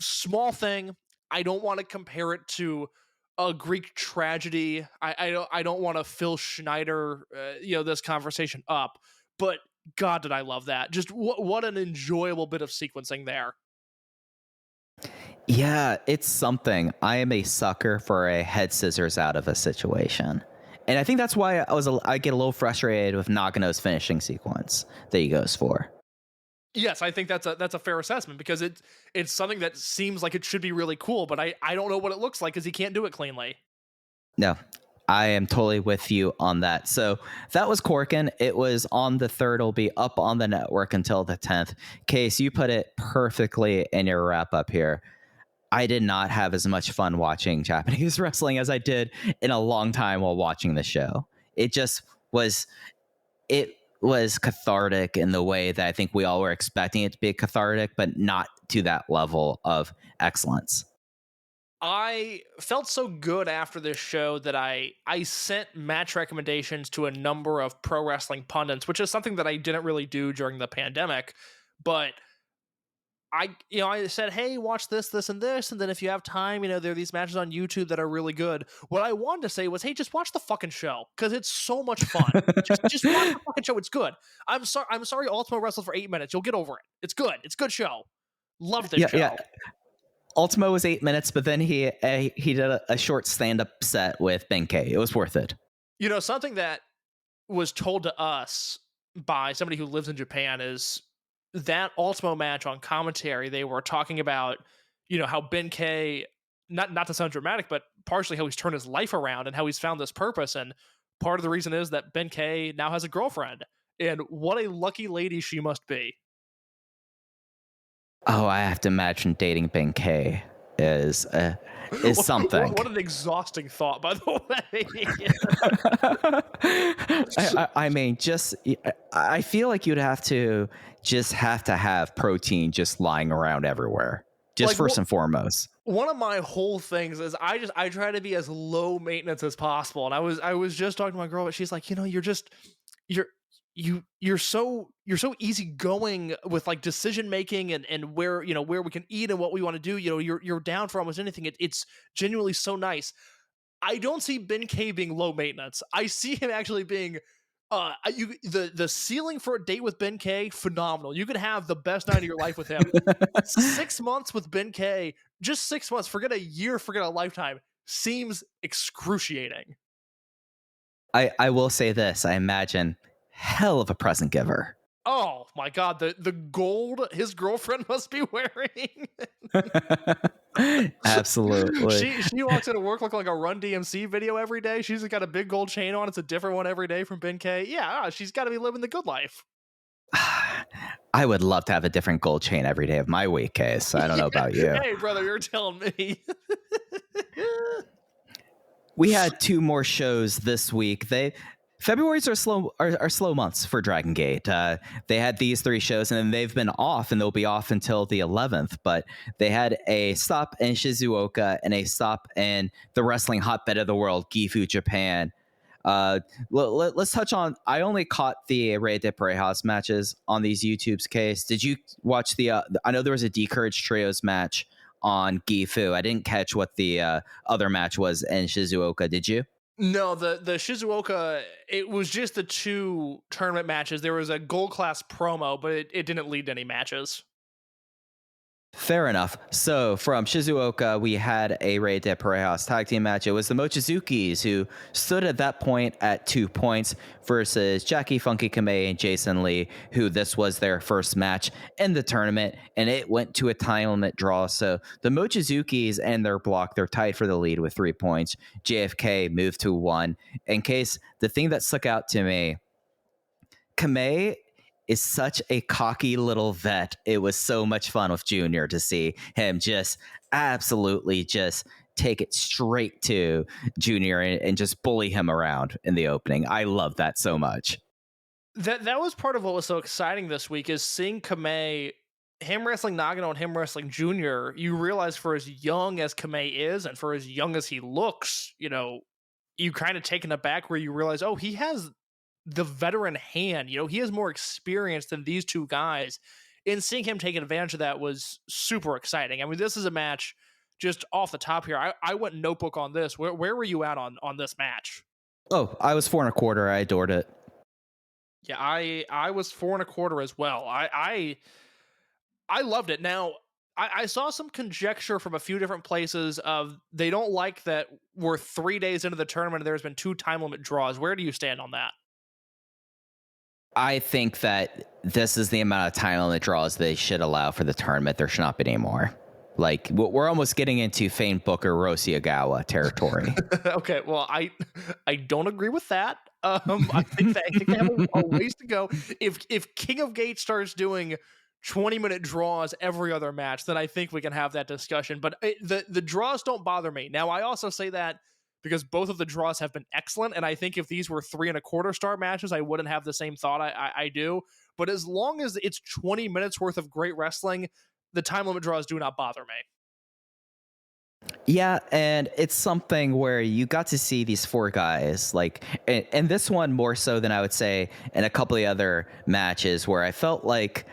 Small thing. I don't want to compare it to a Greek tragedy. I don't want to Phil Schneider this conversation up, but God, did I love that. Just what an enjoyable bit of sequencing there. Yeah, it's something. I am a sucker for a head scissors out of a situation. And I think that's why I get a little frustrated with Nagano's finishing sequence that he goes for. Yes, I think that's a fair assessment, because it's something that seems like it should be really cool, but I don't know what it looks like because he can't do it cleanly. No, I am totally with you on that. So that was Korakuen. It was on the 3rd. It'll be up on the network until the 10th. Case, you put it perfectly in your wrap up here. I did not have as much fun watching Japanese wrestling as I did in a long time while watching the show. It was cathartic in the way that I think we all were expecting it to be cathartic, but not to that level of excellence. I felt so good after this show that I sent match recommendations to a number of pro wrestling pundits, which is something that I didn't really do during the pandemic, but I said, "Hey, watch this, and this, and then if you have time, there are these matches on YouTube that are really good." What I wanted to say was, "Hey, just watch the fucking show, because it's so much fun. just watch the fucking show. It's good. I'm sorry, Ultimo wrestled for 8 minutes. You'll get over it. It's good. It's a good show. Love this show." Yeah. Ultimo was 8 minutes, but then he did a short stand-up set with Benkei. It was worth it. Something that was told to us by somebody who lives in Japan is that Ultimo match on commentary. They were talking about, how Benkei, not to sound dramatic, but partially how he's turned his life around and how he's found this purpose. And part of the reason is that Benkei now has a girlfriend. And what a lucky lady she must be. Oh, I have to imagine dating Ben K is something. What an exhausting thought, by the way. I mean, I feel like you'd have to have protein just lying around everywhere, just first and foremost. One of my whole things is I try to be as low maintenance as possible, and I was just talking to my girl, but she's like, you're so easygoing with like decision making and where where we can eat and what we want to do. You're down for almost anything. It's genuinely so nice. I don't see Ben K being low maintenance. I see him actually being the ceiling for a date with Ben K, phenomenal. You could have the best night of your life with him. 6 months with Ben K, just 6 months, forget a year, forget a lifetime, seems excruciating. I will say this, I imagine hell of a present giver. Oh my god, the gold his girlfriend must be wearing. Absolutely. She walks into work looking like a Run DMC video every day. She's got a big gold chain on. It's a different one every day from Ben K. Yeah, she's got to be living the good life. I would love to have a different gold chain every day of my week, Case. I don't know about you. Hey, brother, you're telling me. We had 2 more shows this week. February's are slow months for Dragongate. They had these 3 shows, and then they've been off, and they'll be off until the 11th. But they had a stop in Shizuoka and a stop in the wrestling hotbed of the world, Gifu, Japan. Let's touch on. I only caught the Rey de Parejas matches on these YouTube's, Case. Did you watch the? I know there was a Decourage Trios match on Gifu. I didn't catch what the other match was in Shizuoka. Did you? No, the Shizuoka, it was just the 2 tournament matches. There was a gold class promo, but it didn't lead to any matches. Fair enough. So from Shizuoka, we had a Rey de Parejas tag team match. It was the Mochizukis who stood at that point at 2 points versus Jackie Funky Kamei and Jason Lee, who this was their first match in the tournament, and it went to a time limit draw. So the Mochizukis and their block, they're tied for the lead with 3 points. JFK moved to 1. In case, the thing that stuck out to me, Kamei is such a cocky little vet. It was so much fun with Junior to see him just absolutely just take it straight to Junior and just bully him around in the opening. I love that so much. That was part of what was so exciting this week is seeing Kamei, him wrestling Nagano and him wrestling Junior. You realize for as young as Kamei is and for as young as he looks, you kind of taken aback where you realize, oh, he has the veteran hand. He has more experience than these 2 guys. And seeing him taking advantage of that was super exciting. I mean, this is a match just off the top here. I went notebook on this. Where were you at on this match? Oh, I was 4 1/4. I adored it. Yeah, I was 4 1/4 as well. I loved it. Now, I saw some conjecture from a few different places of they don't like that we're 3 days into the tournament and there's been 2 time limit draws. Where do you stand on that? I think that this is the amount of time limit draws they should allow for the tournament. There should not be any more. Like, we're almost getting into Fane Booker, Roshiagawa territory. Okay, well, I don't agree with that. I think they have a ways to go. If King of Gate starts doing 20-minute draws every other match, then I think we can have that discussion. But the draws don't bother me. Now, I also say that because both of the draws have been excellent, and I think if these were 3 1/4 star matches, I wouldn't have the same thought I do. But as long as it's 20 minutes worth of great wrestling, the time limit draws do not bother me. Yeah, and it's something where you got to see these 4 guys, like, and this one more so than I would say in a couple of other matches where I felt like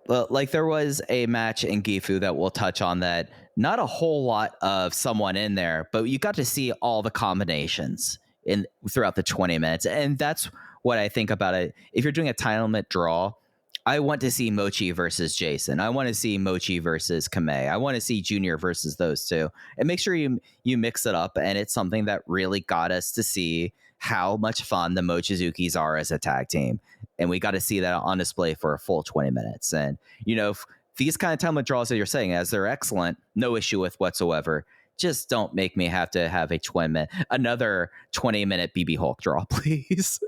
there was a match in Gifu that we'll touch on that not a whole lot of someone in there, but you got to see all the combinations throughout the 20 minutes. And that's what I think about it. If you're doing a time limit draw, I want to see Mochi versus Jason. I want to see Mochi versus Kamei. I want to see Junior versus those 2. And make sure you mix it up. And it's something that really got us to see how much fun the Mochizukis are as a tag team. And we got to see that on display for a full 20 minutes. And, these kind of time limit draws that you're saying, as they're excellent, no issue with whatsoever. Just don't make me have to have another 20-minute BB Hulk draw, please.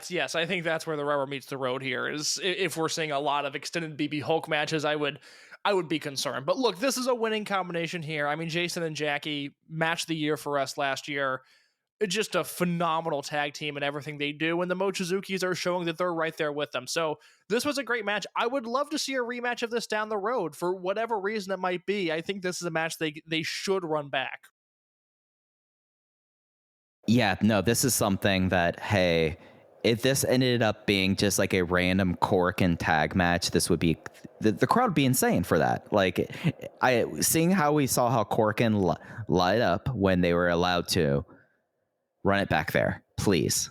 Yes, I think that's where the rubber meets the road here. Is if we're seeing a lot of extended BB Hulk matches, I would be concerned. But look, this is a winning combination here. I mean, Jason and Jackie match of the year for us last year. Just a phenomenal tag team and everything they do, and the Mochizukis are showing that they're right there with them. So this was a great match. I would love to see a rematch of this down the road for whatever reason it might be. I think this is a match they should run back. Yeah, no, this is something that, hey, if this ended up being just like a random Korakuen tag match, this would be the crowd would be insane for that. Like, seeing how we saw how Korakuen light up when they were allowed to run it back there, please.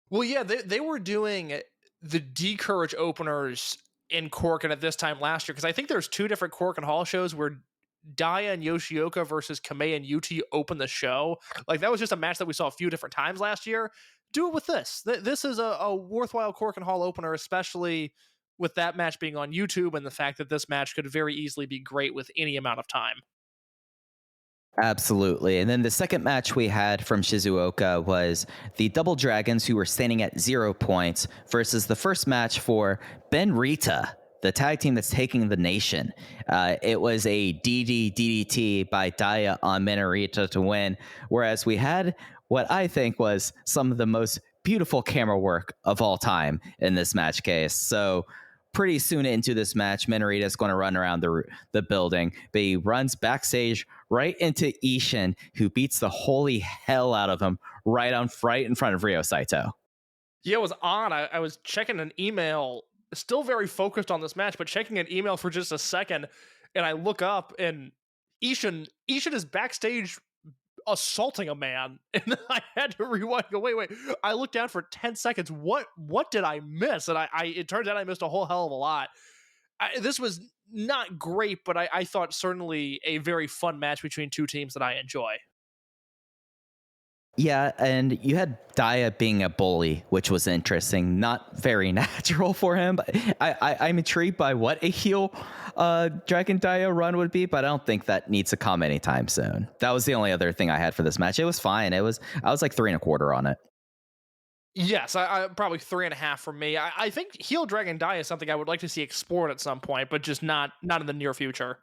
Well, yeah, they were doing the D-Courage openers in Korakuen at this time last year, because I think there's two different Korakuen Hall shows where Daya and Yoshioka versus Kamei and Yuti open the show. Like, that was just a match that we saw a few different times last year. Do it with this. This is a worthwhile Korakuen Hall opener, especially with that match being on YouTube and the fact that this match could very easily be great with any amount of time. Absolutely. And then the second match we had from Shizuoka was the Double Dragons, who were standing at 0 points, versus the first match for Ben Rita, the tag team that's taking the nation. It was a DDT by Daya on Menorita to win, whereas we had what I think was some of the most beautiful camera work of all time in this match case. So pretty soon into this match, Menorita is going to run around the building, but he runs backstage right into Ishin, who beats the holy hell out of him right in front of Ryo Saito. Yeah, it was odd. I was checking an email, still very focused on this match, but checking an email for just a second, and I look up, and Ishin is backstage assaulting a man, and I had to rewind. Go, wait. I looked down for 10 seconds. What did I miss? And it turns out I missed a whole hell of a lot. This was not great, but I thought certainly a very fun match between two teams that I enjoy. Yeah, and you had Daya being a bully, which was interesting. Not very natural for him, but I'm intrigued by what a heel Dragon Daya run would be, but I don't think that needs to come anytime soon. That was the only other thing I had for this match. It was fine. I was like 3.25 on it. Yes, I probably 3.5 for me. I think heel Dragon Daya is something I would like to see explored at some point, but just not in the near future.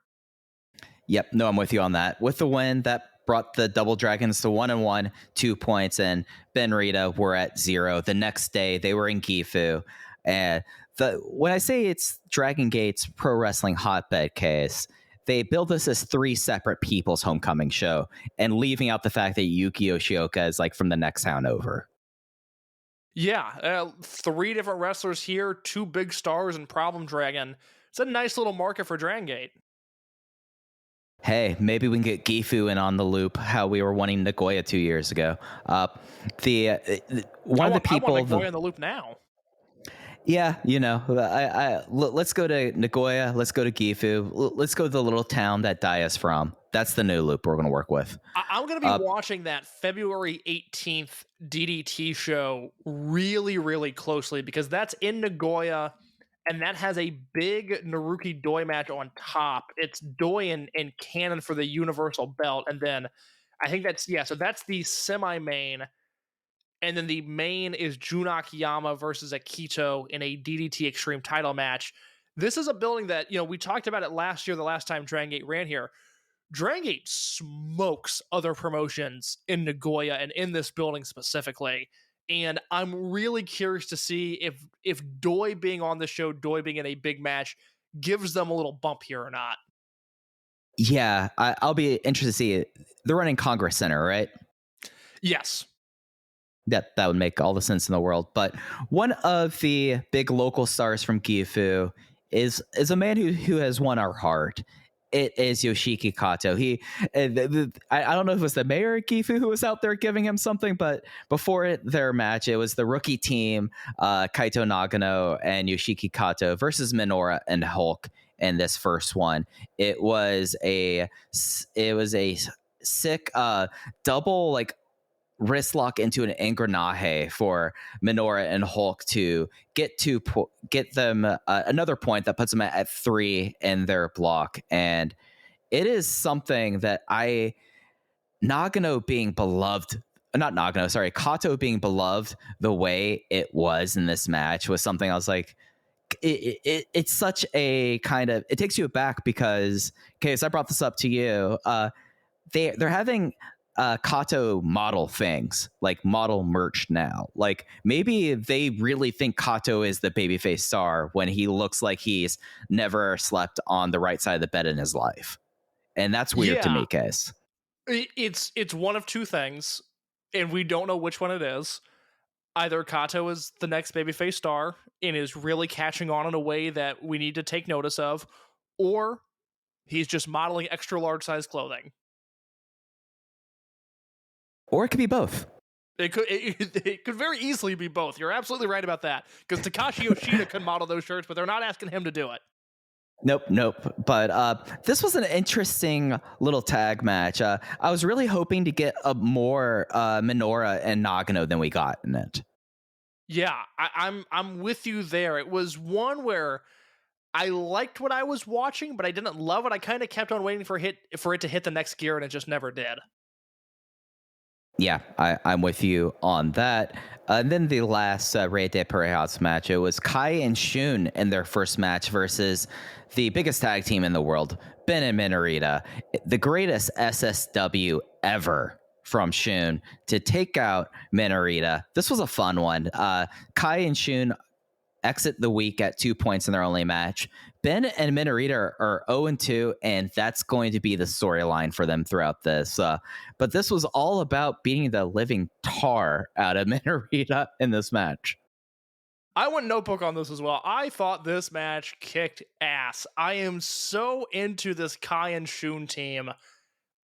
Yep, no, I'm with you on that. With the win, that brought the Double Dragons to 1-1, 2 points, and Ben Rita were at 0. The next day, they were in Gifu. And when I say it's Dragongate's pro wrestling hotbed case, they build this as 3 separate people's homecoming show, and leaving out the fact that Yuki Yoshioka is like from the next town over. Yeah, 3 different wrestlers here, 2 big stars and Problem Dragon. It's a nice little market for Dragongate. Hey, maybe we can get Gifu in on the loop, how we were wanting Nagoya 2 years ago. One of the people... I want Nagoya in the loop now. Yeah, let's go to Nagoya, let's go to Gifu, let's go to the little town that Daya's from. That's the new loop we're going to work with. I'm going to be watching that February 18th DDT show really, really closely, because that's in Nagoya, and that has a big Naruki Doi match on top. It's Doi and Cannon for the Universal Belt, and then I think so that's the semi-main, and then the main is Jun Akiyama versus Akito in a DDT Extreme title match. This is a building that, we talked about it last year, the last time Dragongate ran here. Dragongate smokes other promotions in Nagoya and in this building specifically. And I'm really curious to see if Doi being on the show, Doi being in a big match, gives them a little bump here or not. Yeah, I'll be interested to see it. They're running Congress Center, right? Yes. That would make all the sense in the world. But one of the big local stars from Gifu is a man who has won our heart. It is Yoshiki Kato. I don't know if it was the mayor of Gifu who was out there giving him something, but before their match, it was the rookie team, Kaito Nagano and Yoshiki Kato versus Minoura and Hulk in this first one. It was a sick double wrist lock into an engrenage for Minoura and Hulk to get them another point that puts them at 3 in their block. And it is something that Nagano being beloved not Nagano, sorry, Kato being beloved the way it was in this match was something I was like, it's such a kind of, it takes you aback because, Case, I brought this up to you. They're having Kato model things, like model merch now. Like maybe they really think Kato is the babyface star when he looks like he's never slept on the right side of the bed in his life. And that's weird to me, Case. It's one of two things, and we don't know which one it is. Either Kato is the next babyface star and is really catching on in a way that we need to take notice of, or he's just modeling extra large size clothing. Or it could be both. It could very easily be both. You're absolutely right about that. Because Takashi Yoshida could model those shirts, but they're not asking him to do it. Nope. But this was an interesting little tag match. I was really hoping to get a more Minoura and Nagano than we got in it. Yeah, I'm with you there. It was one where I liked what I was watching, but I didn't love it. I kind of kept on waiting for it to hit the next gear, and it just never did. Yeah, I'm with you on that. And then the last Rey de Parejas match, it was Kai and Shun in their first match versus the biggest tag team in the world, Ben and Minorita, the greatest SSW ever from Shun to take out Minorita. This was a fun one. Kai and Shun exit the week at 2 points in their only match. Ben and Minorita are 0-2, and that's going to be the storyline for them throughout this. But this was all about beating the living tar out of Minorita in this match. I went notebook on this as well. I thought this match kicked ass. I am so into this Kai and Shun team.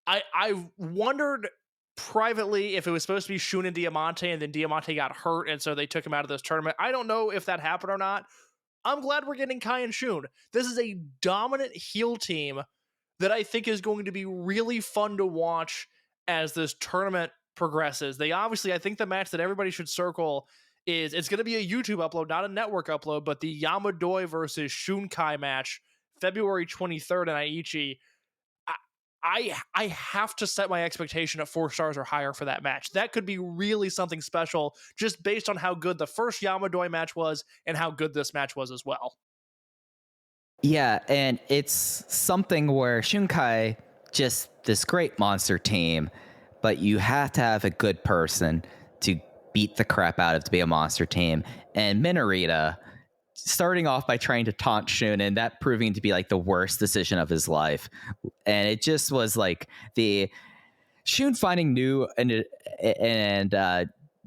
I wondered privately if it was supposed to be Shun and Diamante, and then Diamante got hurt, and so they took him out of this tournament. I don't know if that happened or not. I'm glad we're getting Kai and Shun. This is a dominant heel team that I think is going to be really fun to watch as this tournament progresses. They obviously, I think the match that everybody should circle is, it's going to be a YouTube upload, not a network upload, but the Yamadoi versus Shun Kai match, February 23rd in Aichi. I have to set my expectation at 4 stars or higher for that match. That could be really something special just based on how good the first Yamadoi match was and how good this match was as well. Yeah, and it's something where Shunkai, just this great monster team, but you have to have a good person to beat the crap out of to be a monster team. And Minorita, starting off by trying to taunt Shun and that proving to be like the worst decision of his life. And it just was like the Shun finding new and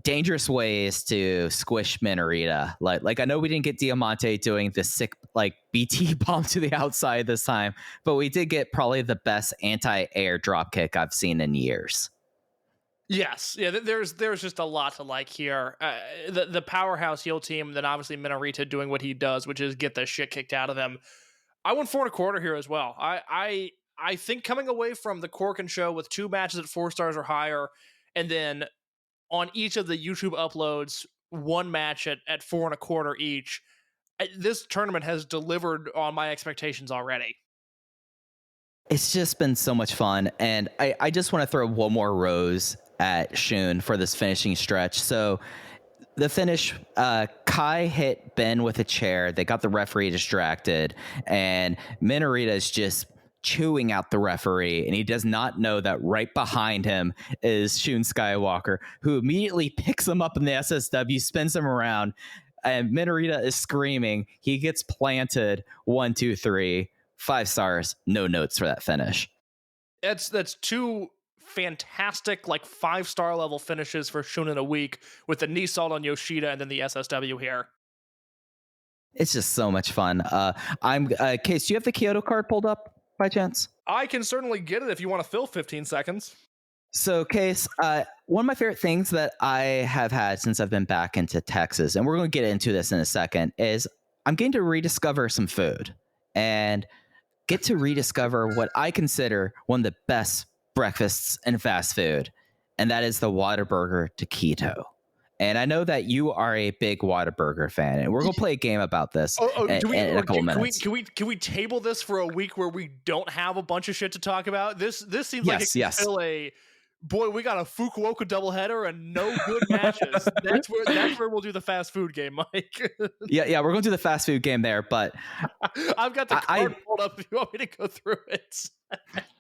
dangerous ways to squish Minorita. Like I know we didn't get Diamante doing the sick like BT bomb to the outside this time, but we did get probably the best anti-air drop kick I've seen in years. Yes, yeah. There's just a lot to like here. The powerhouse heel team, then obviously Minorita doing what he does, which is get the shit kicked out of them. I went 4 1/4 here as well. I think coming away from the Korakuen show with 2 matches at 4 stars or higher, and then on each of the YouTube uploads, 1 match at 4 1/4 each. This tournament has delivered on my expectations already. It's just been so much fun, and I just want to throw one more rose at Shun for this finishing stretch. So the finish, Kai hit Ben with a chair. They got the referee distracted, and Minorita is just chewing out the referee, and he does not know that right behind him is Shun Skywalker, who immediately picks him up in the SSW, spins him around, and Minorita is screaming. He gets planted. 1, 2, 3, 5 stars. No notes for that finish. That's 2 fantastic, like 5-star level finishes for Shun in a week, with the knee salt on Yoshida and then the SSW here. It's just so much fun. Case, do you have the Kyoto card pulled up by chance? I can certainly get it if you want to fill 15 seconds. So, Case, one of my favorite things that I have had since I've been back into Texas, and we're going to get into this in a second, is I'm getting to rediscover some food and get to rediscover what I consider one of the best breakfasts in fast food, and that is the Whataburger taquito. And I know that you are a big Whataburger fan, and we're gonna play a game about this in a couple minutes. Can we table this for a week where we don't have a bunch of shit to talk about? This seems like it could fill a boy, we got a Fukuoka doubleheader and no good matches. That's where we'll do the fast food game, Mike. Yeah, we're going to do the fast food game there, but I've got the card pulled up if you want me to go through it.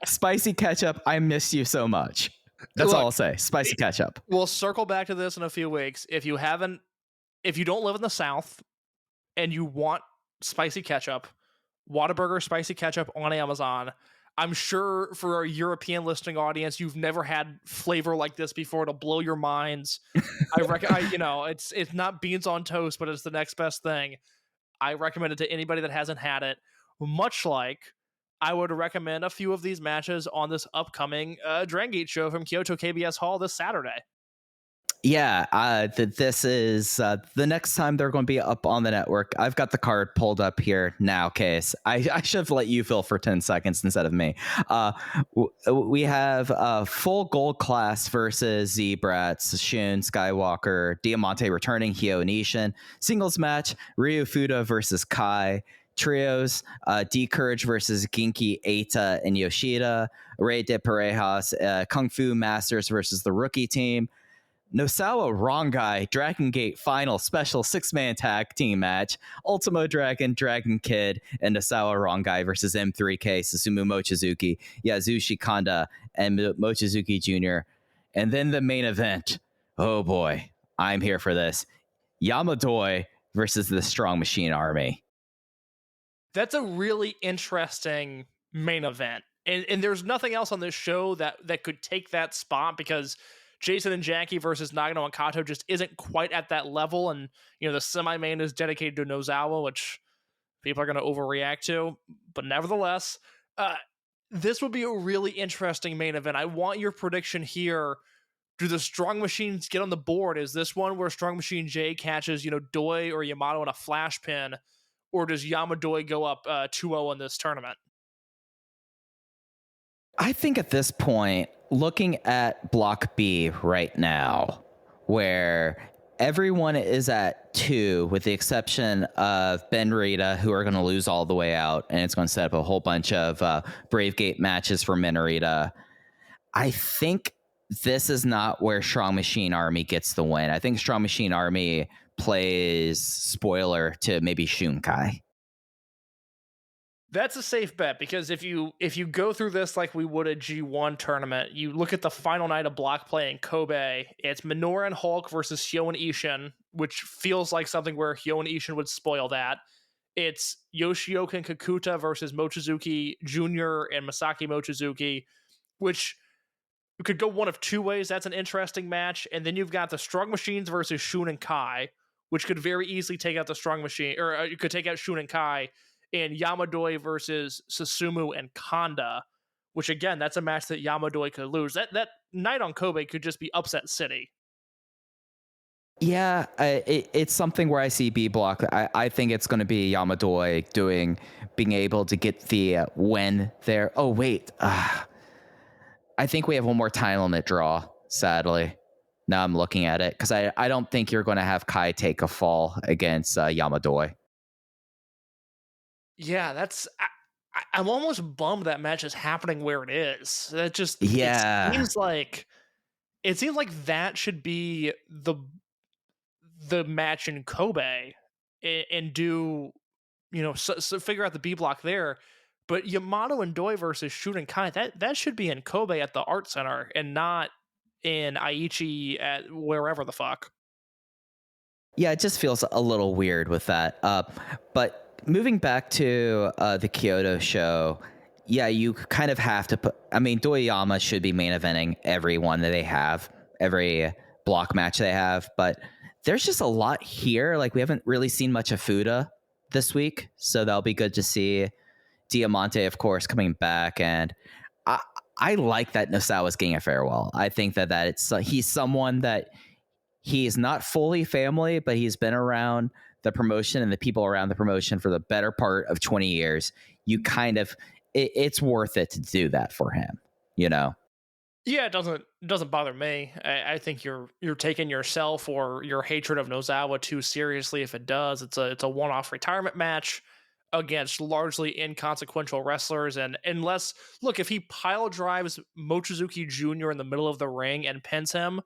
Spicy ketchup, I miss you so much. That's all I'll say. Spicy ketchup. We'll circle back to this in a few weeks. If you don't live in the South and you want spicy ketchup, Whataburger spicy ketchup on Amazon. I'm sure for our European listening audience, you've never had flavor like this before to blow your minds. It's not beans on toast, but it's the next best thing. I recommend it to anybody that hasn't had it. Much like I would recommend a few of these matches on this upcoming Dragongate show from Kyoto KBS Hall this Saturday. Yeah, this is the next time they're going to be up on the network. I've got the card pulled up here now, Case. I should have let you fill for 10 seconds instead of me. We have full gold class versus Z-Brats, Shun, Skywalker, Diamante returning, Hyo and Ishin. Singles match, Ryu Fuda versus Kai. Trios, D-Courage versus Genki, Eita, and Yoshida. Rey de Parejas, Kung Fu Masters versus the rookie team. Nosawa Rongai Dragongate final special 6-man tag team match. Ultimo Dragon, Dragon Kid, and Nosawa Rongai versus M3K, Susumu Mochizuki, Yasushi Kanda, and Mochizuki Jr. And then the main event. Oh boy, I'm here for this. Yamadoi versus the Strong Machine Army. That's a really interesting main event. And there's nothing else on this show that could take that spot because Jason and Jackie versus Nagano and Kato just isn't quite at that level. And, the semi-main is dedicated to Nozawa, which people are going to overreact to. But nevertheless, this would be a really interesting main event. I want your prediction here. Do the Strong Machines get on the board? Is this one where Strong Machine J catches, Doi or Yamato in a flash pin? Or does Yamadoi go up 2-0 in this tournament? I think at this point, looking at Block B right now, where everyone is at 2, with the exception of Ben Rita, who are going to lose all the way out, and it's going to set up a whole bunch of Brave Gate matches for Minorita. I think this is not where Strong Machine Army gets the win. I think Strong Machine Army plays spoiler to maybe Shunkai. That's a safe bet because if you go through this like we would a G1 tournament, you look at the final night of block play in Kobe, it's Minoru and Hulk versus Hyo and Ishin, which feels like something where Hyo and Ishin would spoil that. It's Yoshioka and Kikuta versus Mochizuki Jr. and Masaki Mochizuki, which could go one of two ways. That's an interesting match. And then you've got the Strong Machines versus Shun and Kai, which could very easily take out the Strong Machine, or you could take out Shun and Kai, and Yamadoi versus Susumu and Kanda, which again, that's a match that Yamadoi could lose. That night on Kobe could just be upset city. Yeah, it's something where I see B block. I think it's going to be Yamadoi being able to get the win there. Oh, wait. I think we have one more time limit draw, sadly. Now I'm looking at it because I don't think you're going to have Kai take a fall against Yamadoi. Yeah, I'm almost bummed that match is happening where it is. That just it seems like that should be the match in Kobe and do so figure out the B block there. But Yamato and Doi versus Shun and Kai, that should be in Kobe at the Art Center and not in Aichi at wherever the fuck. Yeah, it just feels a little weird with that. But moving back to the Kyoto show, yeah, you kind of have to put... I mean, DoiYAMA should be main eventing every one that they have, every block match they have, but there's just a lot here. Like, we haven't really seen much of Fuda this week, so that'll be good to see. Diamante, of course, coming back, and I like that Nosawa's getting a farewell. I think that he's someone that he is not fully family, but he's been around the promotion and the people around the promotion for the better part of 20 years. You kind of, it's worth it to do that for him, Yeah, it doesn't bother me. I think you're taking yourself or your hatred of Nozawa too seriously if it does. It's a one-off retirement match. against largely inconsequential wrestlers. And unless, look, if he pile drives Mochizuki Jr. in the middle of the ring and pins him,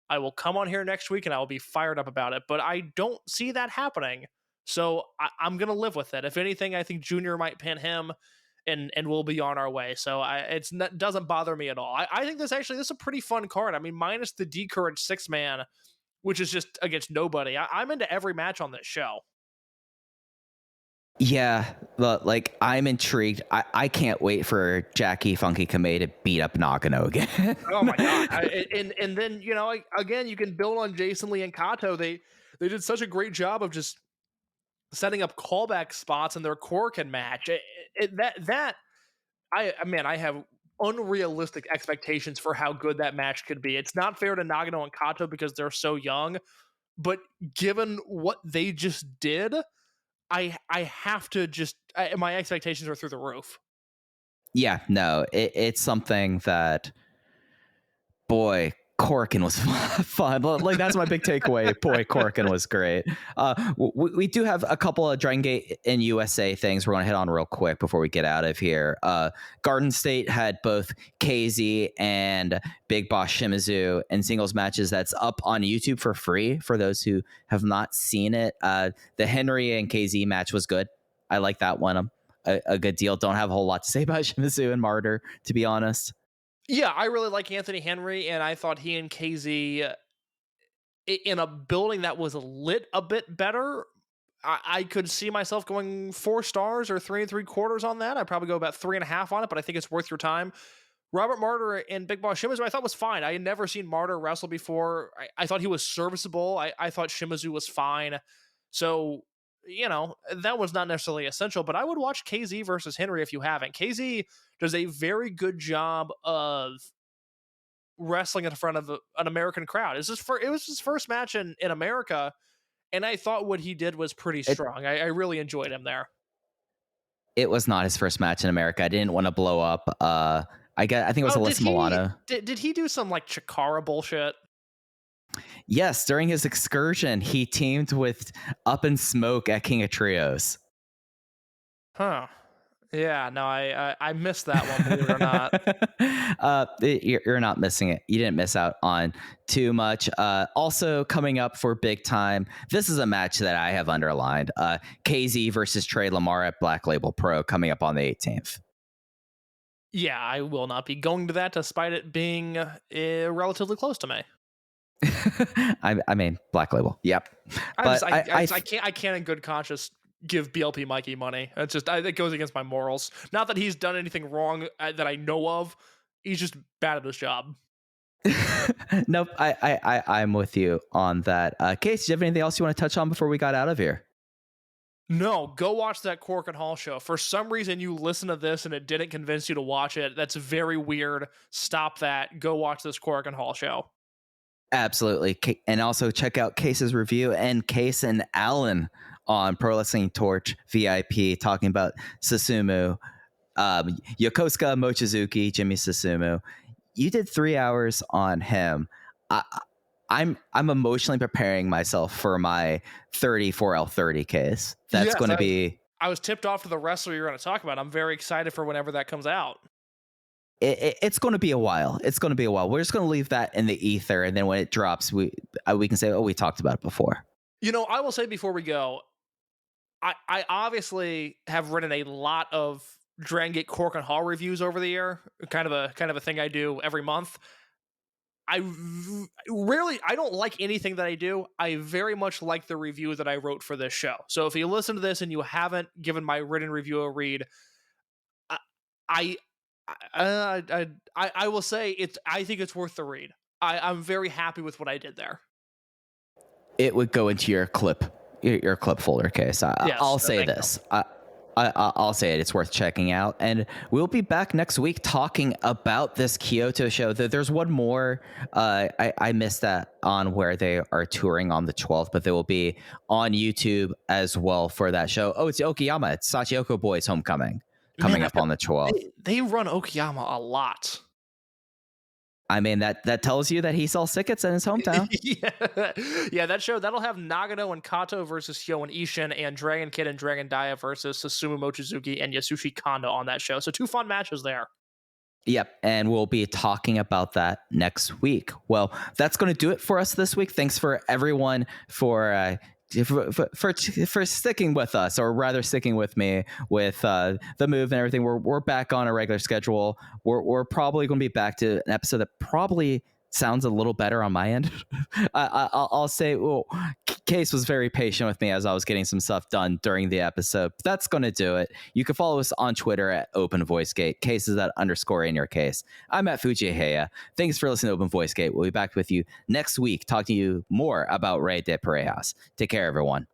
I will come on here next week and I will be fired up about it. But I don't see that happening. So I'm going to live with it. If anything, I think Junior might pin him and we'll be on our way. So doesn't bother me at all. I think this is a pretty fun card. I mean, minus the Decourage 6-man, which is just against nobody. I'm into every match on this show. Yeah, like I'm intrigued. I can't wait for Jackie Funky Kamei to beat up Nagano again. Oh my god! And then again, you can build on Jason Lee and Kato. They did such a great job of just setting up callback spots in their Korakuen match. I have unrealistic expectations for how good that match could be. It's not fair to Nagano and Kato because they're so young, but given what they just did, I have to my expectations are through the roof. Yeah, no, it's something that, boy, Korakuen was fun. Like, that's my big takeaway. Boy, Korakuen was great. We do have a couple of Dragongate in USA things we're going to hit on real quick before we get out of here. Garden State had both KZ and Big Boss Shimizu in singles matches. That's up on YouTube for free for those who have not seen it. The Henry and KZ match was good. I like that one. A good deal. Don't have a whole lot to say about Shimizu and Martyr, to be honest. Yeah, I really like Anthony Henry, and I thought he and KZ, in a building that was lit a bit better, I could see myself going 4 stars or 3 3/4 on that. I'd probably go about 3.5 on it, but I think it's worth your time. Robert Martyr and Big Boss Shimizu, I thought was fine. I had never seen Martyr wrestle before. I thought he was serviceable. I thought Shimizu was fine. So, that was not necessarily essential, but I would watch KZ versus Henry if you haven't. KZ does a very good job of wrestling in front of an American crowd. It was his first match in America, and I thought what he did was pretty strong. I really enjoyed him there. It was not his first match in America. I didn't want to blow up. I think it was Alyssa Milano. Did he do some like Chikara bullshit? Yes, during his excursion, he teamed with Up in Smoke at King of Trios. Huh. Yeah, no, I missed that one, believe it or not. You're not missing it. You didn't miss out on too much. Also coming up for big time, this is a match that I have underlined. KZ versus Trey Lamar at Black Label Pro coming up on the 18th. Yeah, I will not be going to that despite it being relatively close to me. I mean, Black Label. Yep. I can't in good conscience give BLP Mikey money. It's just it goes against my morals. Not that he's done anything wrong that I know of. He's just bad at his job. Nope. I'm with you on that. Case, do you have anything else you want to touch on before we got out of here? No, go watch that Korakuen Hall show. For some reason, you listen to this and it didn't convince you to watch it. That's very weird. Stop that. Go watch this Korakuen Hall show. Absolutely. And also check out Case's review and Case and Alan on Pro Wrestling Torch VIP talking about Susumu, Yokosuka Mochizuki, Jimmy Susumu. You did 3 hours on him. I'm emotionally preparing myself for my 34L30 case. That's going to be... I was tipped off to the wrestler you're going to talk about. I'm very excited for whenever that comes out. It's going to be a while. It's going to be a while. We're just going to leave that in the ether, and then when it drops, we can say, oh, we talked about it before. I will say before we go, I obviously have written a lot of Dragongate Korakuen Hall reviews over the year. Kind of a thing I do every month. I don't like anything that I do. I very much like the review that I wrote for this show. So if you listen to this and you haven't given my written review a read, I will say I think it's worth the read. I'm very happy with what I did there. It would go into your clip folder case. I'll say this. I'll say it. It's worth checking out. And we'll be back next week talking about this Kyoto show. There's one more. I missed that on where they are touring on the 12th, but they will be on YouTube as well for that show. Oh, it's Okayama. It's Sachiyoko Boys Homecoming coming up on the 12th. They run Okayama a lot. I mean, that tells you that he sells tickets in his hometown. Yeah, that show, that'll have Nagano and Kato versus Hyo and Ishin, and Dragon Kid and Dragon Dia versus Susumu Mochizuki and Yasushi Kondo on that show. So 2 fun matches there. Yep, and we'll be talking about that next week. Well, that's going to do it for us this week. Thanks for everyone for sticking with us, or rather sticking with me with the move and everything. We're back on a regular schedule. We're probably going to be back to an episode that probably sounds a little better on my end. I'll say, well, Case was very patient with me as I was getting some stuff done during the episode. But that's going to do it. You can follow us on Twitter at OpenVoiceGate. Case is at _ in your case. I'm at Fujiheya. Thanks for listening to Open Voice Gate. We'll be back with you next week, talking to you more about Rey de Parejas. Take care, everyone.